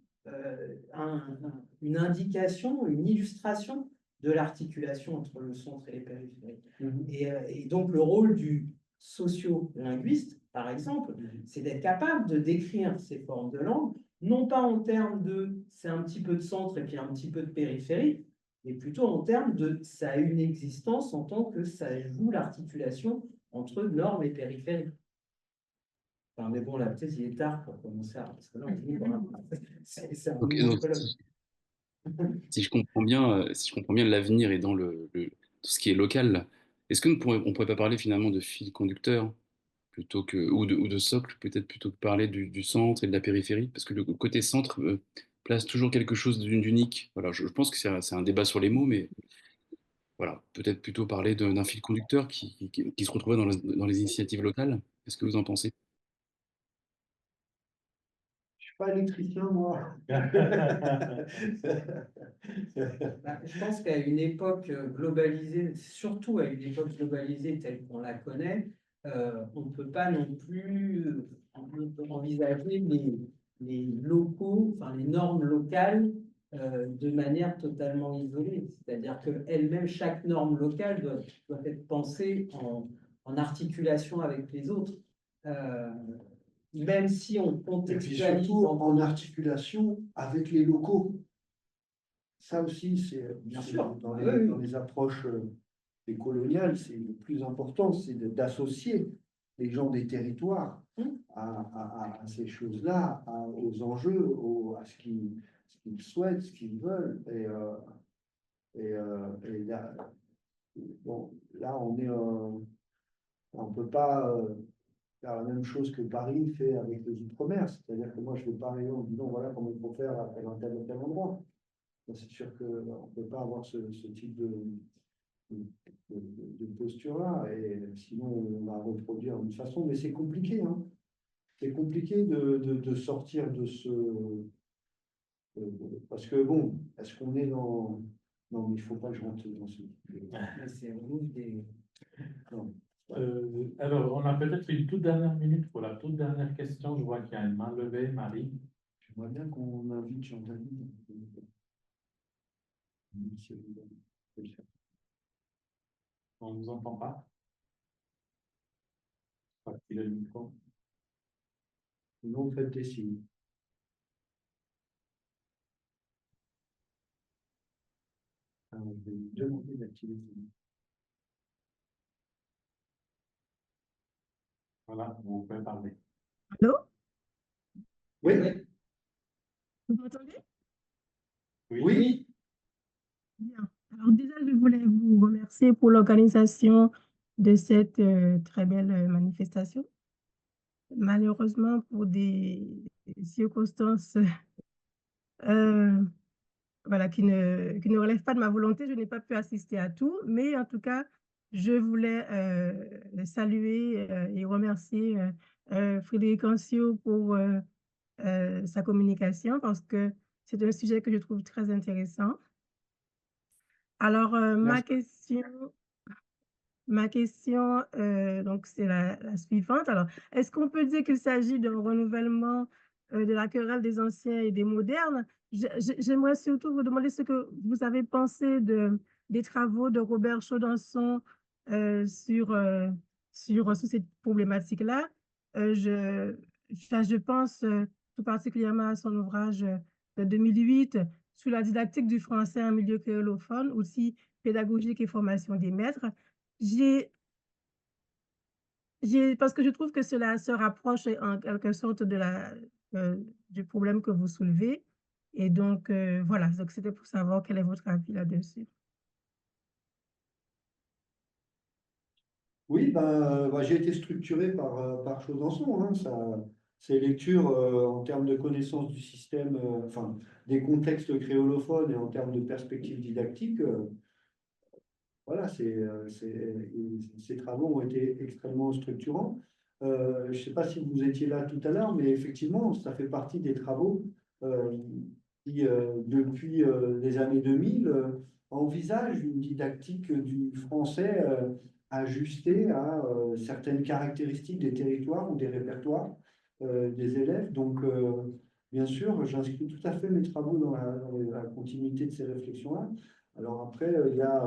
une indication, une illustration de l'articulation entre le centre et les périphéries. Et donc le rôle du sociolinguiste, par exemple, c'est d'être capable de décrire ces formes de langue, non pas en termes de c'est un petit peu de centre et puis un petit peu de périphérie, mais plutôt en termes de ça a une existence en tant que ça joue l'articulation entre normes et périphérie. Enfin, mais bon, là, peut-être il est tard pour commencer à... Parce que là, on dit, voilà, c'est un Donc, nouveau donc, colloque. si je comprends bien, l'avenir est dans tout ce qui est local, là. Est-ce qu'on ne pourrait pas parler finalement de fil conducteur plutôt que, ou de socle, peut-être plutôt que parler du centre et de la périphérie? Parce que le côté centre place toujours quelque chose d'unique. Voilà, je pense que c'est un débat sur les mots, mais voilà, peut-être plutôt parler d'un fil conducteur qui se retrouvait dans les initiatives locales. Qu'est-ce que vous en pensez? Je suis pas électricien, moi. Je pense qu'à une époque globalisée, surtout à une époque globalisée telle qu'on la connaît, on ne peut pas non plus envisager les locaux, enfin les normes locales de manière totalement isolée. C'est-à-dire qu'elle-même, chaque norme locale doit être pensée en articulation avec les autres. Même si on Et puis contextualise surtout en articulation avec les locaux. Ça aussi, Bien sûr. dans Oui, les, oui. dans les approches décoloniales, c'est le plus important, c'est d'associer les gens des territoires à ces choses-là, aux enjeux, à ce qu'ils souhaitent, ce qu'ils veulent. Et là, bon, là, on peut pas faire la même chose que Paris fait avec les Outre-mer. C'est-à-dire que moi, je vais pas arriver en disant voilà comment il faut faire à tel ou tel endroit. C'est sûr qu'on ne peut pas avoir ce type de posture-là, et sinon on va reproduire d'une façon, mais c'est compliqué, hein. C'est compliqué de sortir de parce que bon, est-ce qu'on est dans... Non, mais il ne faut pas que je rentre dans ce... C'est des... Non. Alors, on a peut-être une toute dernière minute pour la toute dernière question. Je vois qu'il y a une main levée, Marie. J'aimerais bien qu'on invite Jean-David. On ne nous entend pas. Pas qu'il a le micro. Sinon, faites des signes. Alors, je vais lui demander d'activer. Voilà, vous pouvez parler. Allô? Oui, Vous m'entendez? oui. Bien. Alors déjà, je voulais vous remercier pour l'organisation de cette très belle manifestation. Malheureusement, pour des circonstances voilà, qui ne relèvent pas de ma volonté, je n'ai pas pu assister à tout, mais en tout cas, je voulais saluer et remercier Frédéric Ancio pour sa communication parce que c'est un sujet que je trouve très intéressant. Alors, ma question donc, c'est la suivante. Alors, est-ce qu'on peut dire qu'il s'agit d'un renouvellement de la querelle des anciens et des modernes? J'aimerais surtout vous demander ce que vous avez pensé des travaux de Robert Chaudenson sur cette problématique-là. Je pense tout particulièrement à son ouvrage de 2008 sur la didactique du français en milieu créolophone, outils pédagogiques et formation des maîtres. J'ai Parce que je trouve que cela se rapproche en quelque sorte du problème que vous soulevez. Et donc, voilà, donc c'était pour savoir quel est votre avis là-dessus. Oui, ben, j'ai été structuré par Chaudenson, hein, ces lectures en termes de connaissance du système, enfin, des contextes créolophones et en termes de perspectives didactiques, voilà, ces travaux ont été extrêmement structurants. Je ne sais pas si vous étiez là tout à l'heure, mais effectivement, ça fait partie des travaux euh, qui, depuis les années 2000, envisagent une didactique du français ajustée à certaines caractéristiques des territoires ou des répertoires des élèves. Donc, bien sûr, j'inscris tout à fait mes travaux dans la continuité de ces réflexions-là. Alors après, il y a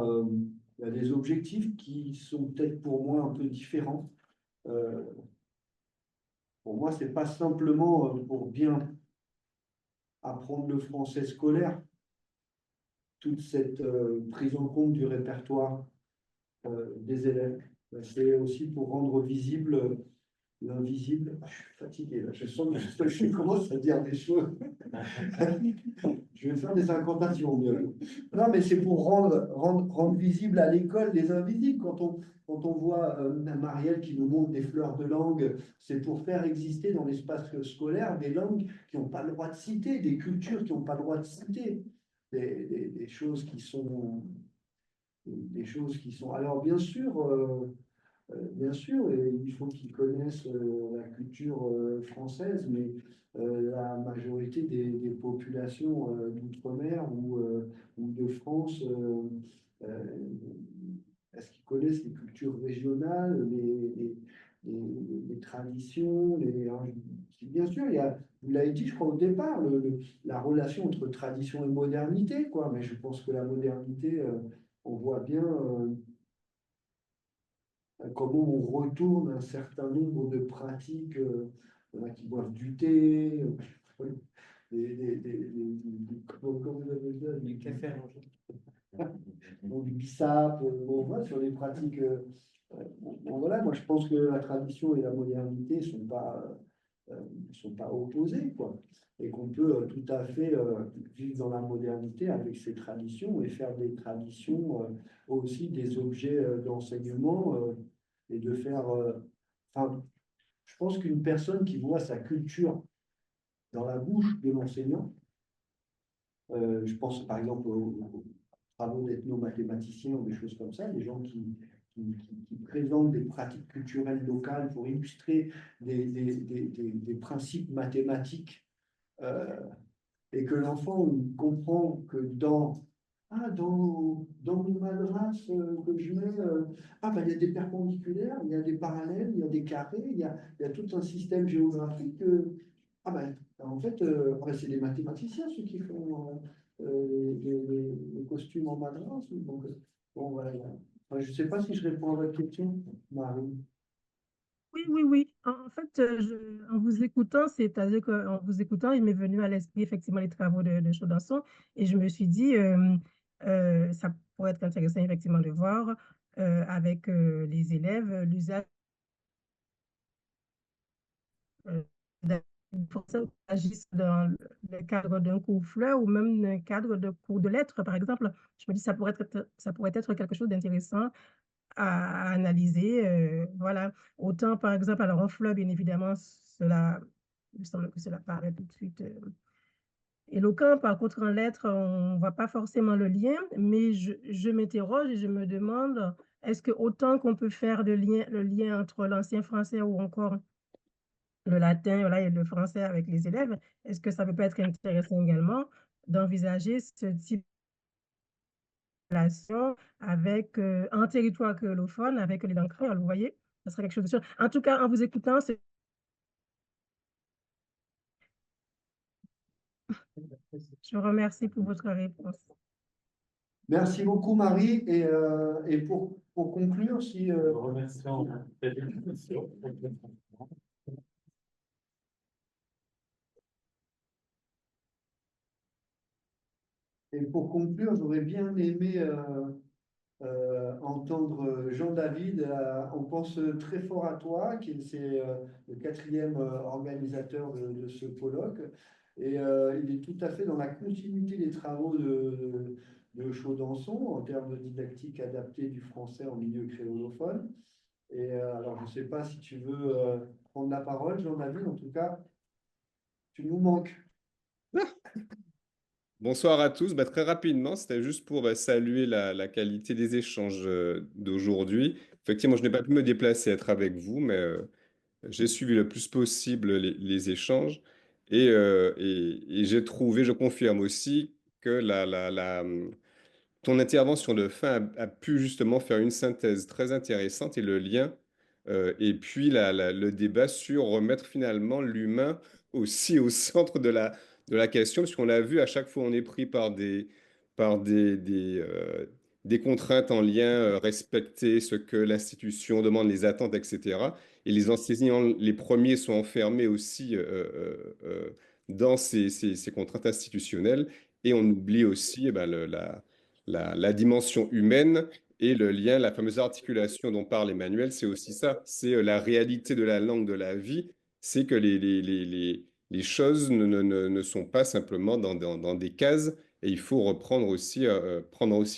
des objectifs qui sont peut-être pour moi un peu différents. Euh, pour moi, c'est pas simplement pour bien apprendre le français scolaire, toute cette prise en compte du répertoire des élèves. C'est aussi pour rendre visible l'invisible. Ah, je suis fatigué, là. Je sens que je commence à dire des choses. Je vais faire des incantations bientôt. Non, mais c'est pour rendre visible à l'école les invisibles. Quand on voit Marielle qui nous montre des fleurs de langue, c'est pour faire exister dans l'espace scolaire des langues qui n'ont pas le droit de citer, des cultures qui n'ont pas le droit de citer, des choses qui sont. Des choses qui sont. Alors, bien sûr, et il faut qu'ils connaissent la culture française, mais la majorité des populations d'outre-mer ou de France, euh, est-ce qu'ils connaissent les cultures régionales, les traditions, hein, bien sûr, vous l'avez dit, je crois, au départ, la relation entre tradition et modernité, quoi, mais je pense que la modernité, on voit bien comment on retourne un certain nombre de pratiques qui boivent du thé, comment vous appelez ça, Les cafés à manger. du bissap, bon, voilà, sur les pratiques. Bon, voilà, moi je pense que la tradition et la modernité sont pas opposées, quoi. Et qu'on peut tout à fait vivre dans la modernité avec ces traditions et faire des traditions aussi des objets d'enseignement et de faire. Enfin, je pense qu'une personne qui voit sa culture dans la bouche de l'enseignant, je pense par exemple aux travaux d'ethnomathématiciens ou des choses comme ça, des gens qui présentent des pratiques culturelles locales pour illustrer des principes mathématiques euh, et que l'enfant comprend que dans mon adresse que je mets, il y a des perpendiculaires, il y a des parallèles, il y a des carrés, il y a tout un système géographique. En fait, c'est des mathématiciens ceux qui font les costumes en madras. Donc, bon, voilà. Enfin, je ne sais pas si je réponds à votre question, Marie. Oui, oui, oui. En fait, en vous écoutant, c'est-à-dire qu'en vous écoutant, il m'est venu à l'esprit effectivement les travaux de Chaudenson et je me suis dit, ça pourrait être intéressant effectivement de voir avec les élèves l'usage euh, d'un français qui agisse dans le cadre d'un cours fleur ou même d'un cadre de cours de lettres, par exemple. Je me dis, ça pourrait être quelque chose d'intéressant à analyser. Voilà. Autant, par exemple, alors en fleuve, bien évidemment, il me semble que cela paraît tout de suite éloquent. Par contre, en lettres, on ne voit pas forcément le lien, mais je m'interroge et je me demande, est-ce que autant qu'on peut faire le lien entre l'ancien français ou encore le latin, voilà, et le français avec les élèves, est-ce que ça peut pas être intéressant également d'envisager ce type relation avec un territoire créolophone, avec les langues créoles, vous voyez? Ça serait quelque chose de sûr. En tout cas, en vous écoutant, je vous remercie pour votre réponse. Merci beaucoup, Marie. Et pour conclure, si, Remercions et pour conclure, j'aurais bien aimé entendre Jean-David. On pense très fort à toi, c'est le quatrième organisateur de ce colloque. Et il est tout à fait dans la continuité des travaux de Chaudenson en termes de didactique adaptée du français en milieu créolophone. Et alors, je ne sais pas si tu veux prendre la parole, Jean-David. En tout cas, tu nous manques. Bonsoir à tous. Très rapidement, c'était juste pour saluer la qualité des échanges d'aujourd'hui. Effectivement, je n'ai pas pu me déplacer, être avec vous, mais j'ai suivi le plus possible les échanges et j'ai trouvé, je confirme aussi, que ton intervention de fin a pu justement faire une synthèse très intéressante et le lien, et puis le débat sur remettre finalement l'humain aussi au centre de la question, puisqu'on l'a vu, à chaque fois on est pris par des contraintes en lien, respecter ce que l'institution demande, les attentes, etc. Et les enseignants, les premiers, sont enfermés aussi dans ces contraintes institutionnelles. Et on oublie aussi la dimension humaine et le lien, la fameuse articulation dont parle Emmanuel, c'est aussi ça. C'est la réalité de la langue, de la vie. C'est que les choses ne sont pas simplement dans des cases et il faut prendre aussi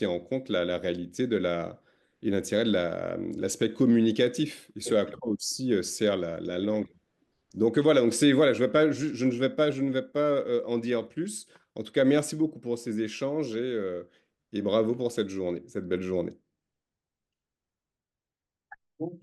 en compte la réalité et l'intérêt de l'aspect communicatif et ce à quoi aussi sert la langue. Donc voilà, voilà, je ne vais pas en dire plus. En tout cas, merci beaucoup pour ces échanges et bravo pour cette journée, cette belle journée. Donc,